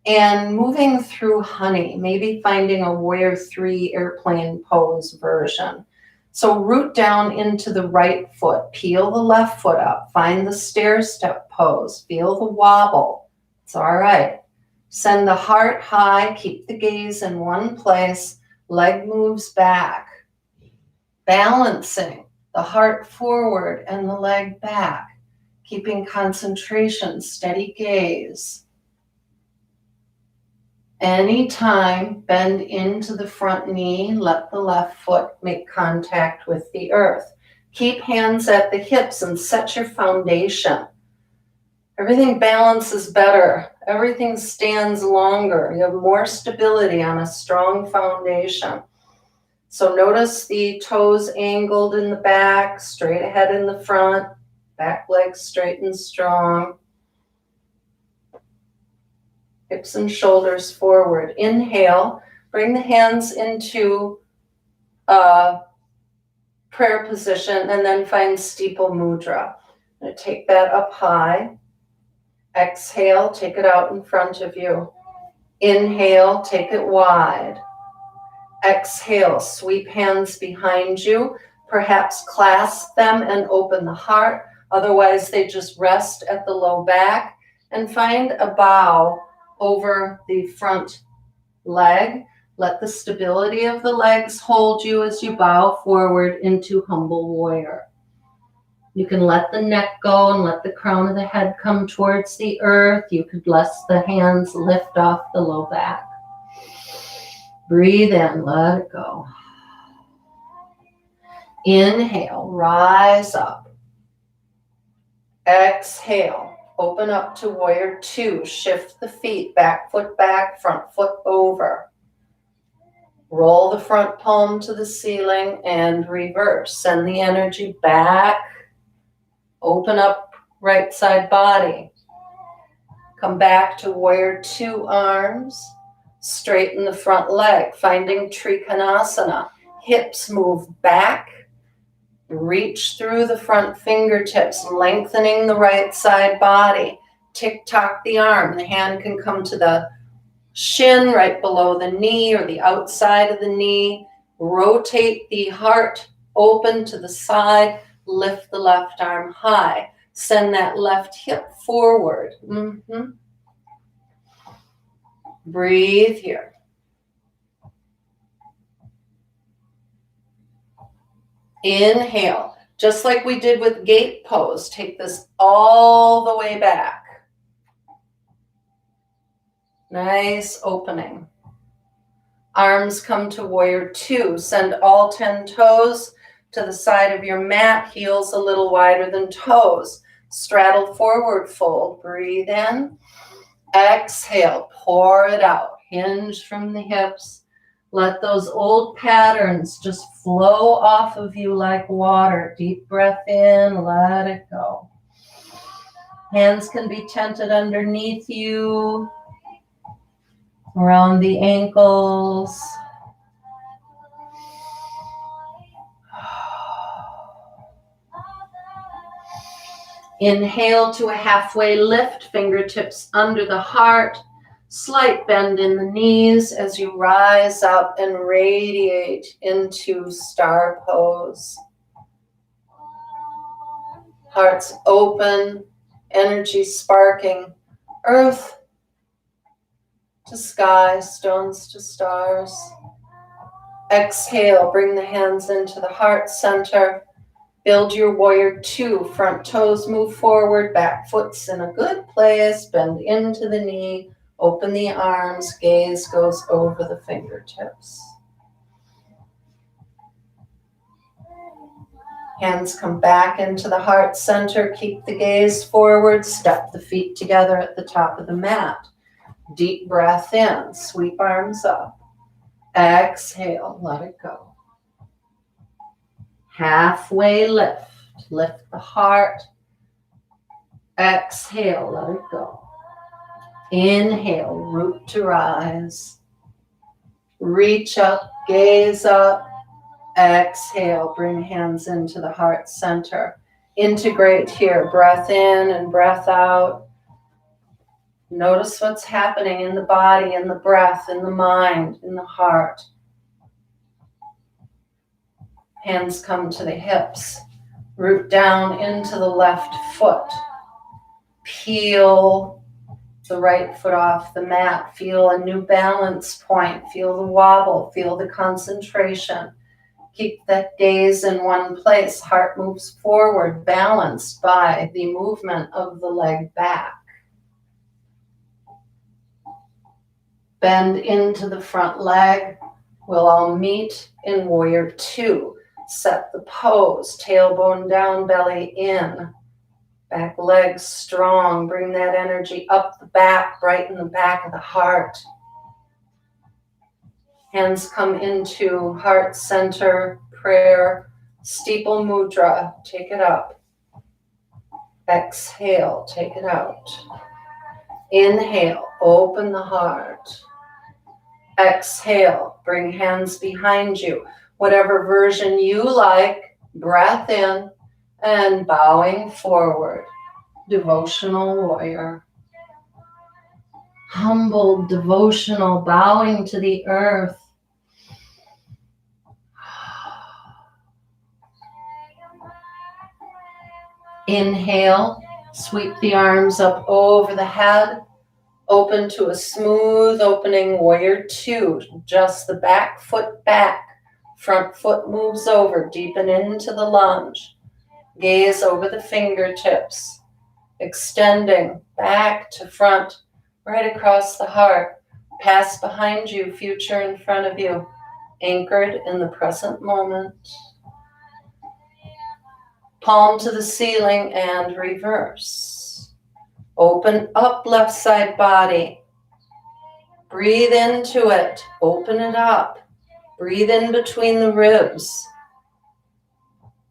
and moving through honey, maybe finding a warrior three airplane pose version. So root down into the right foot, peel the left foot up, find the stair step pose, feel the wobble. It's all right. Send the heart high, keep the gaze in one place, leg moves back. Balancing the heart forward and the leg back, keeping concentration, steady gaze. Anytime, bend into the front knee, let the left foot make contact with the earth. Keep hands at the hips and set your foundation. Everything balances better. Everything stands longer. You have more stability on a strong foundation. So notice the toes angled in the back, straight ahead in the front, back leg straight and strong. Hips and shoulders forward. Inhale, bring the hands into prayer position and then find Steeple Mudra. I'm going to take that up high. Exhale, take it out in front of you. Inhale, take it wide. Exhale, sweep hands behind you. Perhaps clasp them and open the heart. Otherwise, they just rest at the low back. And find a bow over the front leg. Let the stability of the legs hold you as you bow forward into humble warrior. You can let the neck go and let the crown of the head come towards the earth. You could let the hands lift off the low back. Breathe in, let it go. Inhale, rise up. Exhale. Open up to warrior two. Shift the feet, back foot back, front foot over. Roll the front palm to the ceiling and reverse. Send the energy back. Open up right side body. Come back to warrior two arms. Straighten the front leg, finding Trikonasana. Hips move back. Reach through the front fingertips, lengthening the right side body. Tick-tock the arm. The hand can come to the shin right below the knee or the outside of the knee. Rotate the heart open to the side. Lift the left arm high. Send that left hip forward. Breathe here. Inhale, just like we did with gate pose, take this all the way back. Nice opening. Arms come to warrior two. Send all 10 toes to the side of your mat, heels a little wider than toes. Straddle forward fold. Breathe in. Exhale, pour it out. Hinge from the hips. Let those old patterns just flow off of you like water. Deep breath in, let it go. Hands can be tented underneath you, around the ankles. Inhale to a halfway lift, fingertips under the heart. Slight bend in the knees as you rise up and radiate into star pose. Hearts open, energy sparking, earth to sky, stones to stars. Exhale, bring the hands into the heart center. Build your warrior two. Front toes move forward, back foot's in a good place. Bend into the knee, open the arms, gaze goes over the fingertips. Hands come back into the heart center. Keep the gaze forward. Step the feet together at the top of the mat. Deep breath in. Sweep arms up. Exhale. Let it go. Halfway lift. Lift the heart. Exhale. Let it go. Inhale. Root to rise. Reach up. Gaze up. Exhale, bring hands into the heart center. Integrate here, breath in and breath out. Notice what's happening in the body, in the breath, in the mind, in the heart. Hands come to the hips. Root down into the left foot. Peel the right foot off the mat. Feel a new balance point. Feel the wobble. Feel the concentration. Keep that gaze in one place. Heart moves forward, balanced by the movement of the leg back. Bend into the front leg. We'll all meet in warrior two. Set the pose. Tailbone down, belly in. Back legs strong. Bring that energy up the back, brighten the back of the heart. Hands come into heart center, prayer, steeple mudra. Take it up. Exhale, take it out. Inhale, open the heart. Exhale, bring hands behind you. Whatever version you like, breath in and bowing forward. Devotional warrior. Humble, devotional, bowing to the earth. Inhale, sweep the arms up over the head. Open to a smooth opening warrior two. Just the back foot back. Front foot moves over, deepen into the lunge. Gaze over the fingertips. Extending back to front, right across the heart. Past behind you, future in front of you. Anchored in the present moment. Palm to the ceiling and reverse. Open up left side body. Breathe into it. Open it up. Breathe in between the ribs.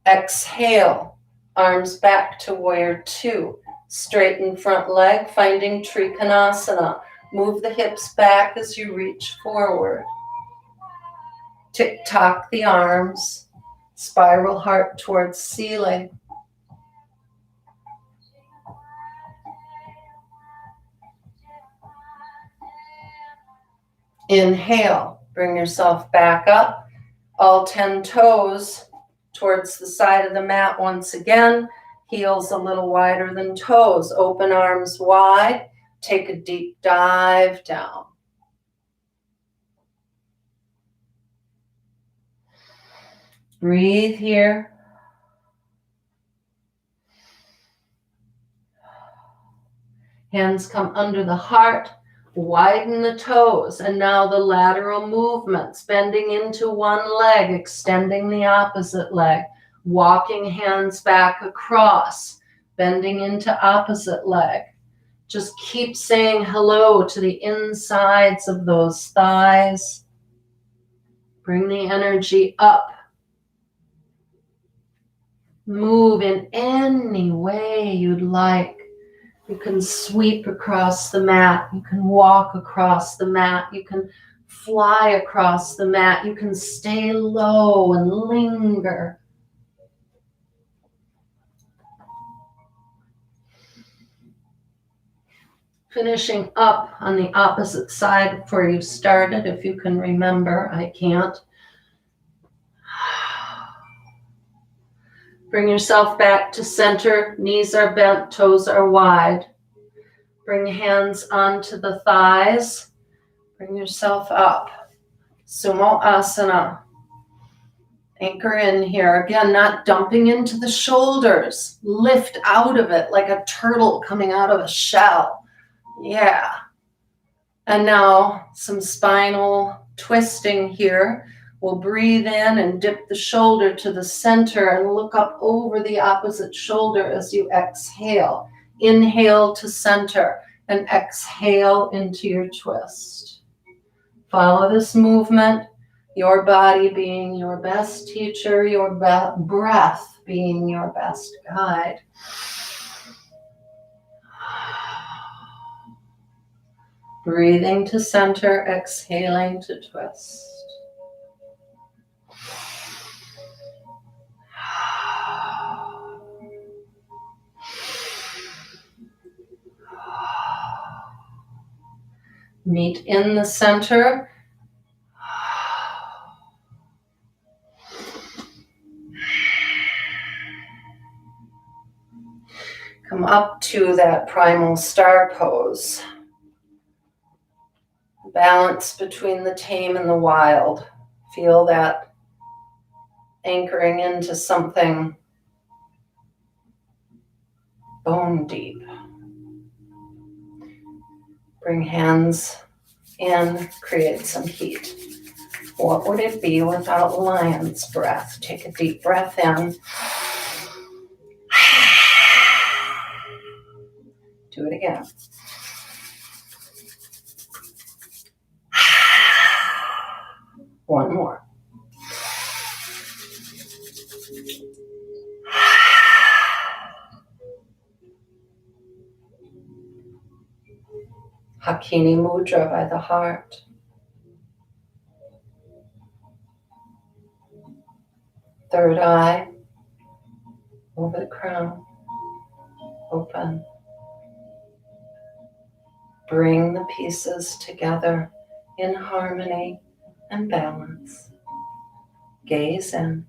Exhale. Arms back to warrior two. Straighten front leg, finding Trikonasana. Move the hips back as you reach forward. Tick-tock the arms. Spiral heart towards ceiling. Inhale, bring yourself back up. All 10 toes towards the side of the mat once again. Heels a little wider than toes. Open arms wide. Take a deep dive down. Breathe here. Hands come under the heart. Widen the toes. And now the lateral movements. Bending into one leg, extending the opposite leg. Walking hands back across. Bending into opposite leg. Just keep saying hello to the insides of those thighs. Bring the energy up. Move in any way you'd like. You can sweep across the mat. You can walk across the mat. You can fly across the mat. You can stay low and linger. Finishing up on the opposite side where you started, if you can remember. I can't. Bring yourself back to center. Knees are bent, toes are wide. Bring hands onto the thighs. Bring yourself up. Sumo Asana. Anchor in here. Again, not dumping into the shoulders. Lift out of it like a turtle coming out of a shell. Yeah. And now some spinal twisting here. We'll breathe in and dip the shoulder to the center and look up over the opposite shoulder as you exhale. Inhale to center and exhale into your twist. Follow this movement. Your body being your best teacher, your breath being your best guide. Breathing to center, exhaling to twist. Meet in the center. Come up to that primal star pose. Balance between the tame and the wild. Feel that anchoring into something bone deep. Bring hands in, create some heat. What would it be without lion's breath? Take a deep breath in. Do it again. One more. Cikini Mudra by the heart. Third eye over the crown. Open. Bring the pieces together in harmony and balance. Gaze in.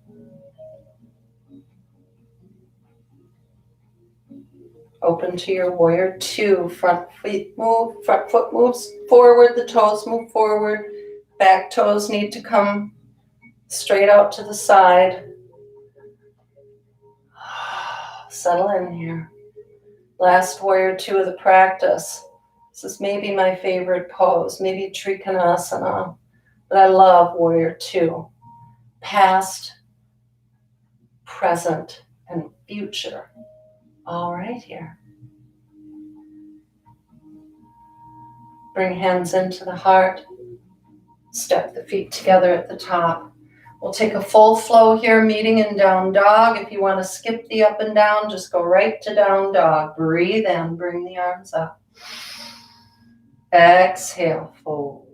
Open to your warrior two. Front foot moves forward, the toes move forward. Back toes need to come straight out to the side. Settle in here. Last warrior two of the practice. This is maybe my favorite pose, maybe Trikonasana, but I love warrior two. Past, present, and future. All right here. Bring hands into the heart. Step the feet together at the top. We'll take a full flow here, meeting in down dog. If you want to skip the up and down, just go right to down dog. Breathe in, bring the arms up. Exhale, fold.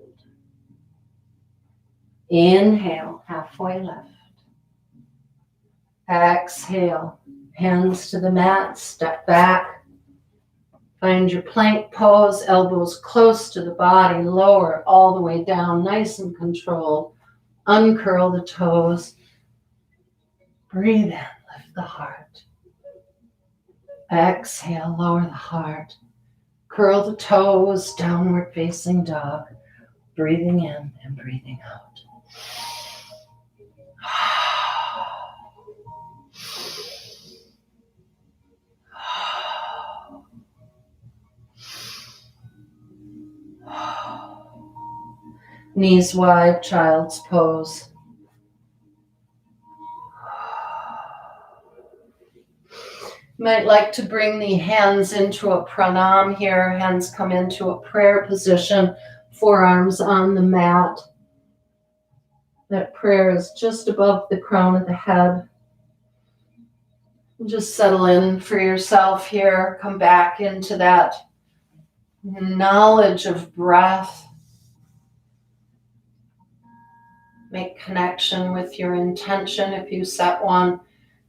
Inhale, halfway lift. Exhale, hands to the mat, step back. Find your plank pose, elbows close to the body, lower all the way down, nice and controlled. Uncurl the toes. Breathe in, lift the heart. Exhale, lower the heart. Curl the toes, downward facing dog. Breathing in and breathing out. Knees wide, child's pose. You might like to bring the hands into a pranam here. Hands come into a prayer position, forearms on the mat. That prayer is just above the crown of the head. Just settle in for yourself here. Come back into that knowledge of breath. Make connection with your intention. If you set one,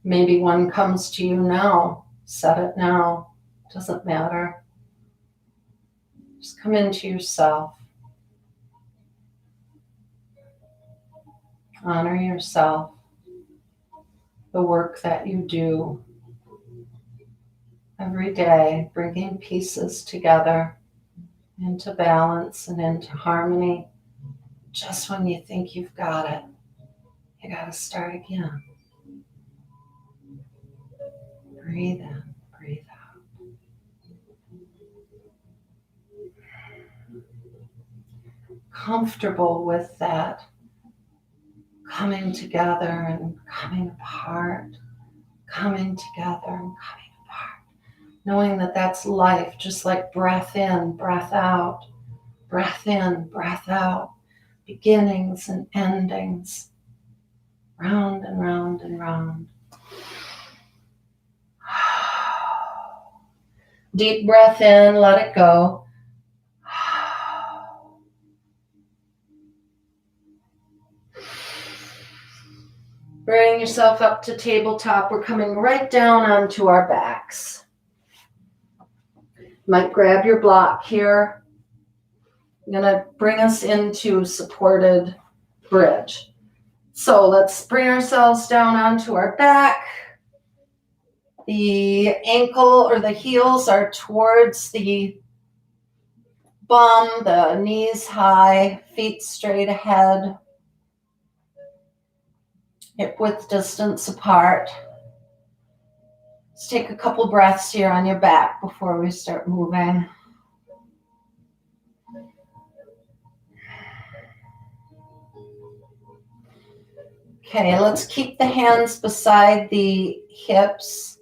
maybe one comes to you now. Set it now. Doesn't matter. Just come into yourself. Honor yourself. The work that you do every day, bringing pieces together into balance and into harmony. Just when you think you've got it, You got to start again. Breathe in, breathe out. Comfortable with that coming together and coming apart, coming together and coming apart. Knowing that that's life, just like breath in, breath out, breath in, breath out, beginnings and endings, round and round and round. Deep breath in, let it go. Bring yourself up to tabletop. We're coming right down onto our backs. You might grab your block here. I'm going to bring us into supported bridge. So let's bring ourselves down onto our back. The ankle or the heels are towards the bum, the knees high, feet straight ahead, hip width distance apart. Let's take a couple breaths here on your back before we start moving. Okay, let's keep the hands beside the hips.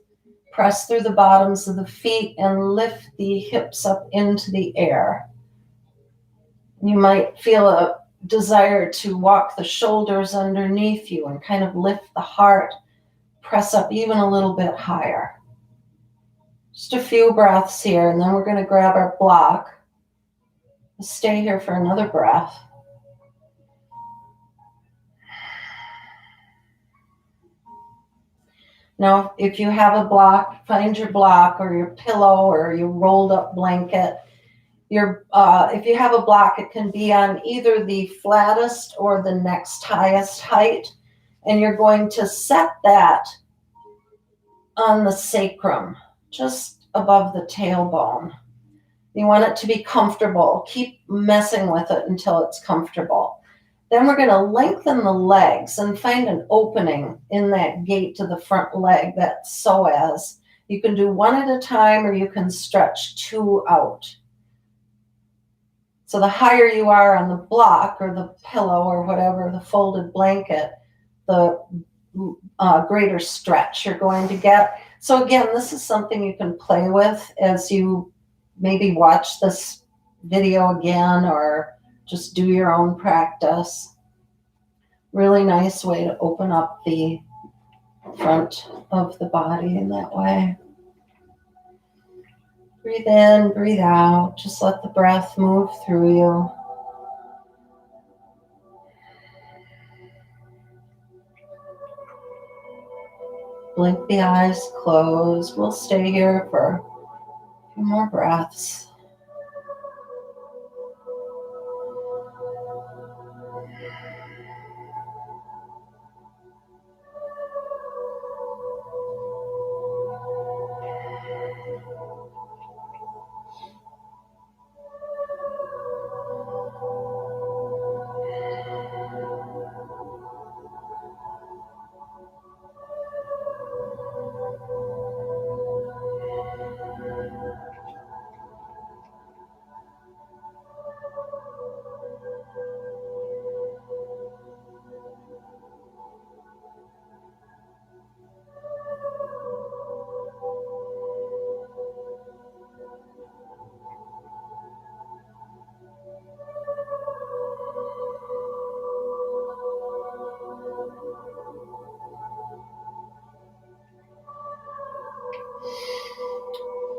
Press through the bottoms of the feet and lift the hips up into the air. You might feel a desire to walk the shoulders underneath you and kind of lift the heart, press up even a little bit higher. Just a few breaths here, and then we're going to grab our block. Stay here for another breath. Now, if you have a block, find your block or your pillow or your rolled up blanket. If you have a block, it can be on either the flattest or the next highest height. And you're going to set that on the sacrum, just above the tailbone. You want it to be comfortable. Keep messing with it until it's comfortable. Then we're going to lengthen the legs and find an opening in that gate to the front leg, that psoas. You can do one at a time or you can stretch two out. So the higher you are on the block or the pillow or whatever, the folded blanket, the greater stretch you're going to get. So again, this is something you can play with as you maybe watch this video again or just do your own practice. Really nice way to open up the front of the body in that way. Breathe in, breathe out. Just let the breath move through you. Blink the eyes closed. We'll stay here for a few more breaths.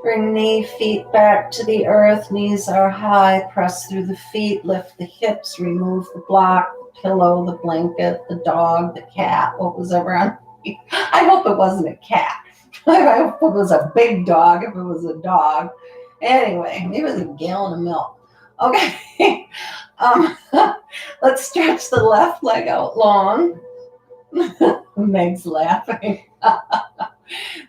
Bring the feet back to the earth. Knees are high. Press through the feet. Lift the hips. Remove the block, the pillow, the blanket, the dog, the cat, what was ever on. I hope it wasn't a cat. I hope it was a big dog if it was a dog. Anyway, maybe it was a gallon of milk. Okay. Let's stretch the left leg out long. Meg's laughing.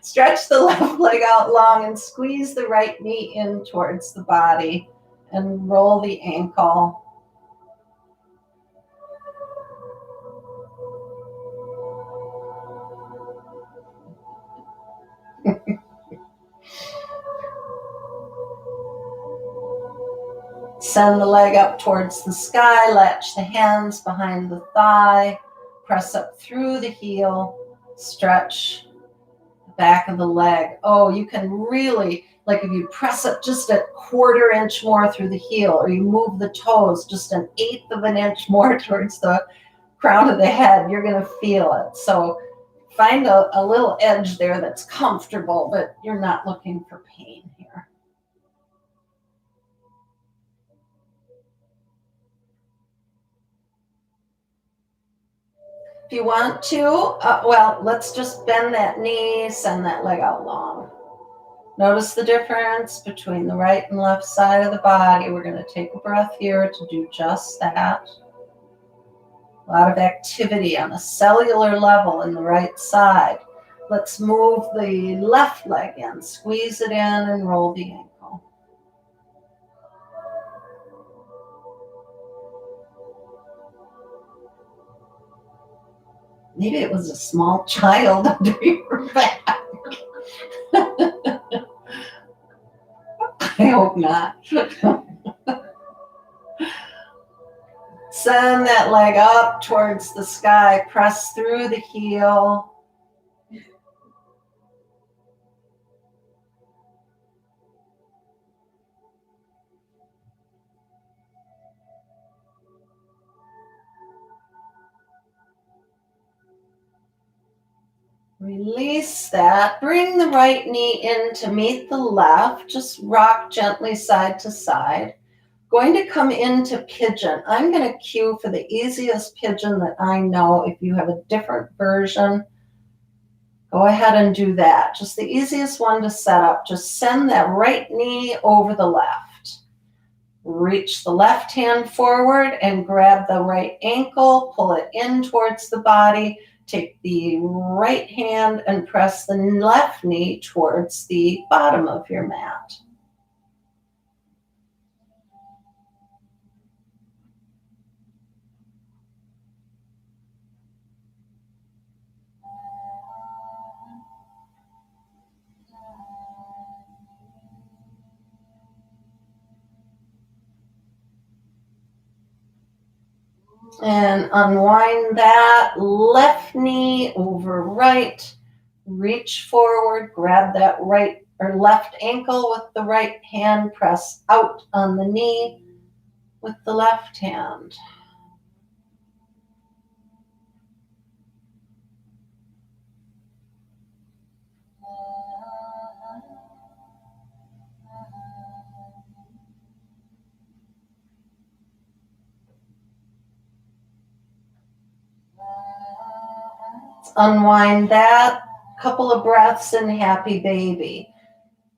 Stretch the left leg out long and squeeze the right knee in towards the body and roll the ankle. Send the leg up towards the sky, latch the hands behind the thigh, press up through the heel, stretch the back of the leg. Oh, you can really, like if you press up just a 1/4 inch more through the heel, or you move the toes just 1/8 of an inch more towards the crown of the head, you're going to feel it. So find a little edge there that's comfortable, but you're not looking for pain here. If you want to, well, let's just bend that knee, send that leg out long. Notice the difference between the right and left side of the body. We're going to take a breath here to do just that. A lot of activity on a cellular level in the right side. Let's move the left leg in, squeeze it in and roll the ankle. Maybe it was a small child under your back. I hope not. Send that leg up towards the sky. Press through the heel. Release that. Bring the right knee in to meet the left. Just rock gently side to side. Going to come into pigeon. I'm going to cue for the easiest pigeon that I know. If you have a different version, go ahead and do that. Just the easiest one to set up. Just send that right knee over the left. Reach the left hand forward and grab the right ankle. Pull it in towards the body. Take the right hand and press the left knee towards the bottom of your mat. And unwind that left knee over right. Reach forward, grab that right or left ankle with the right hand, press out on the knee with the left hand. Unwind that. Couple of breaths in happy baby.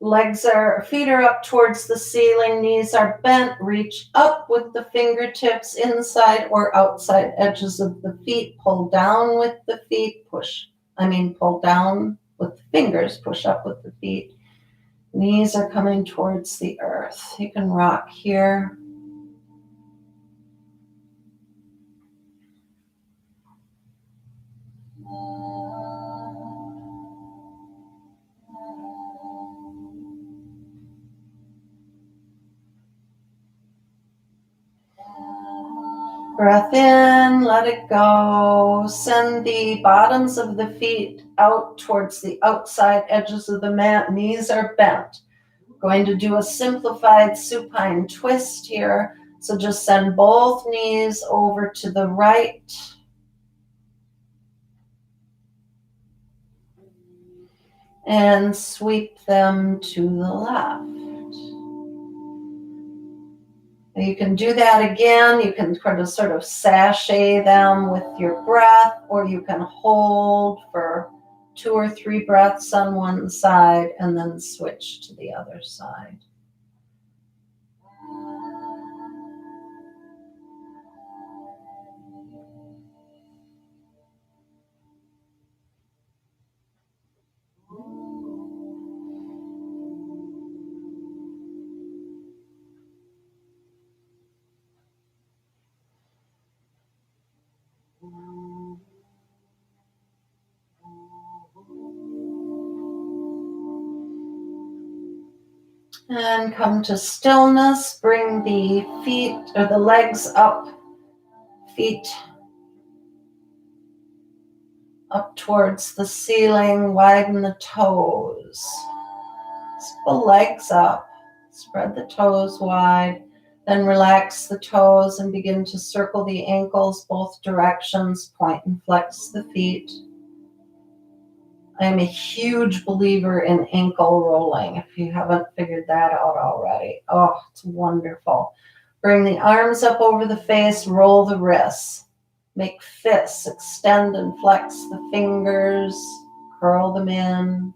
Feet are up towards the ceiling, knees are bent, reach up with the fingertips inside or outside edges of the feet, pull down with the feet, pull down with the fingers, push up with the feet. Knees are coming towards the earth. You can rock here. Breath in, let it go. Send the bottoms of the feet out towards the outside edges of the mat. Knees are bent. Going to do a simplified supine twist here. So just send both knees over to the right. And sweep them to the left. You can do that again. You can sort of sashay them with your breath, or you can hold for 2 or 3 breaths on one side and then switch to the other side. And come to stillness. Bring the feet or the legs up, feet up towards the ceiling. Widen the toes. Spread the legs up. Spread the toes wide. Then relax the toes and begin to circle the ankles both directions. Point and flex the feet. I am a huge believer in ankle rolling, if you haven't figured that out already. Oh, it's wonderful. Bring the arms up over the face, roll the wrists. Make fists, extend and flex the fingers, curl them in,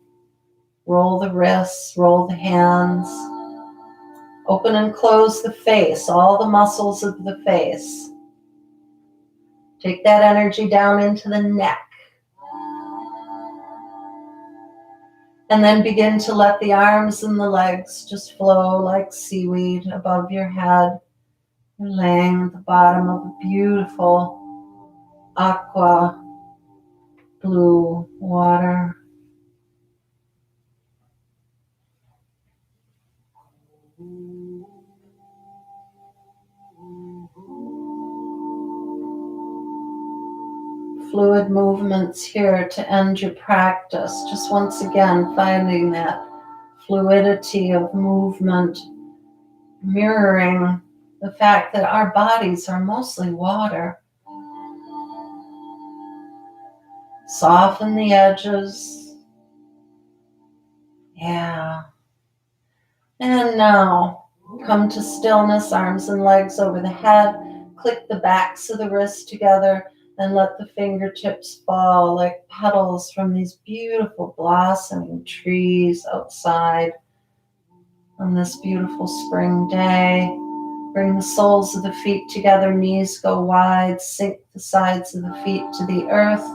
roll the wrists, roll the hands. Open and close the face, all the muscles of the face. Take that energy down into the neck. And then begin to let the arms and the legs just flow like seaweed above your head. You're laying at the bottom of a beautiful aqua blue water. Fluid movements here to end your practice. Just once again, finding that fluidity of movement, mirroring the fact that our bodies are mostly water. Soften the edges. Yeah. And now, come to stillness, arms and legs over the head. Click the backs of the wrists together and let the fingertips fall like petals from these beautiful blossoming trees outside on this beautiful spring day. Bring the soles of the feet together, knees go wide, sink the sides of the feet to the earth.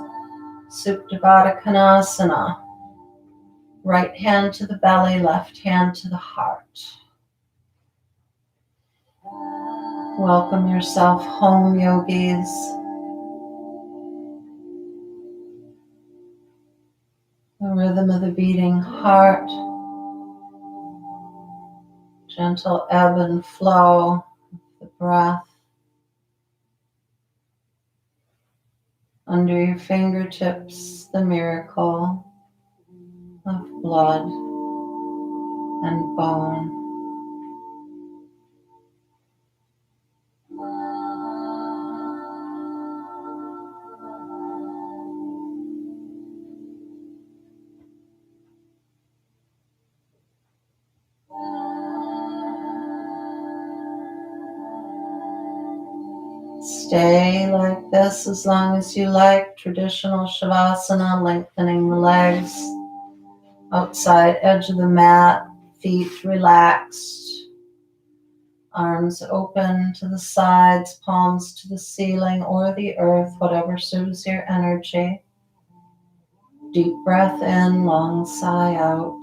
Supta Konasana. Right hand to the belly, left hand to the heart. Welcome yourself home, yogis. The rhythm of the beating heart. Gentle ebb and flow of the breath. Under your fingertips, the miracle of blood and bone. Stay like this as long as you like. Traditional Shavasana, lengthening the legs. Outside edge of the mat, feet relaxed. Arms open to the sides, palms to the ceiling or the earth, whatever suits your energy. Deep breath in, long sigh out.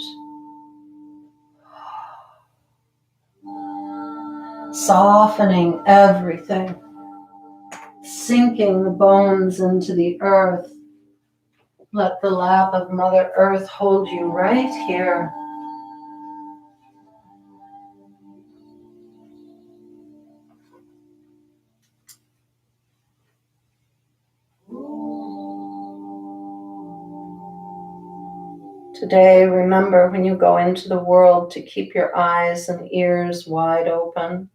Softening everything. Sinking the bones into the earth. Let the lap of Mother Earth hold you right here. Today, remember when you go into the world to keep your eyes and ears wide open.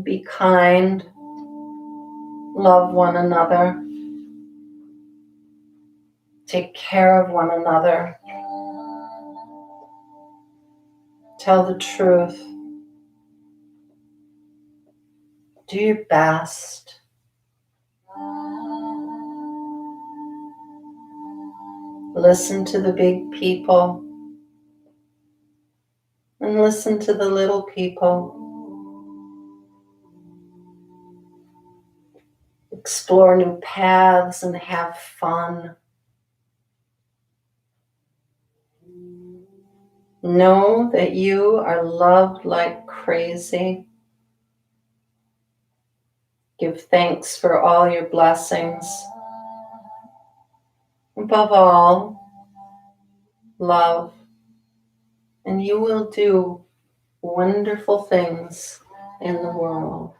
Be kind. Love one another. Take care of one another. Tell the truth. Do your best. Listen to the big people and listen to the little people. Explore new paths and have fun. Know that you are loved like crazy. Give thanks for all your blessings. Above all, love and you will do wonderful things in the world.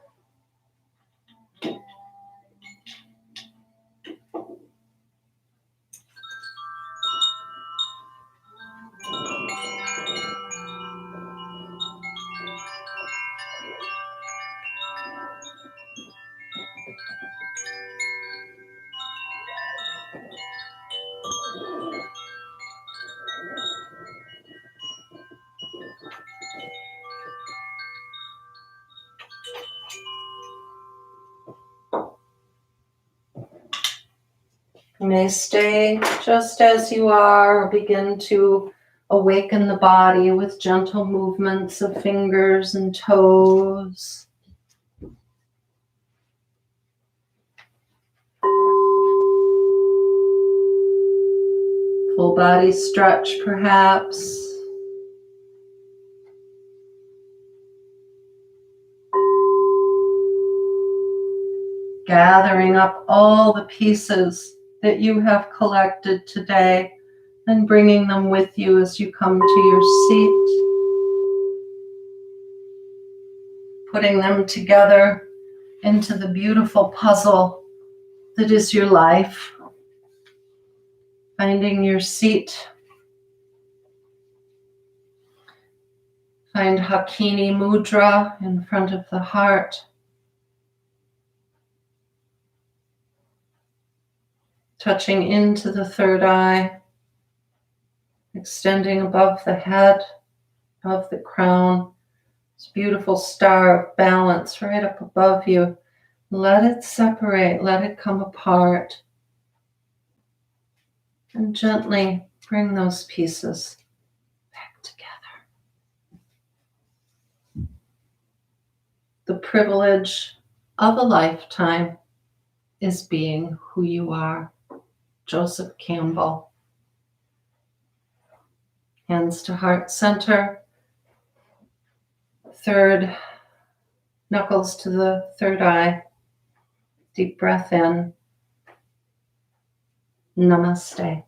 You may stay just as you are, or begin to awaken the body with gentle movements of fingers and toes. Full body stretch, perhaps. Gathering up all the pieces that you have collected today and bringing them with you as you come to your seat. Putting them together into the beautiful puzzle that is your life. Finding your seat. Find Cikini Mudra in front of the heart. Touching into the third eye. Extending above the head, above the crown. This beautiful star of balance right up above you. Let it separate, let it come apart. And gently bring those pieces back together. The privilege of a lifetime is being who you are. Joseph Campbell. Hands to heart center. Third, knuckles to the third eye. Deep breath in. Namaste.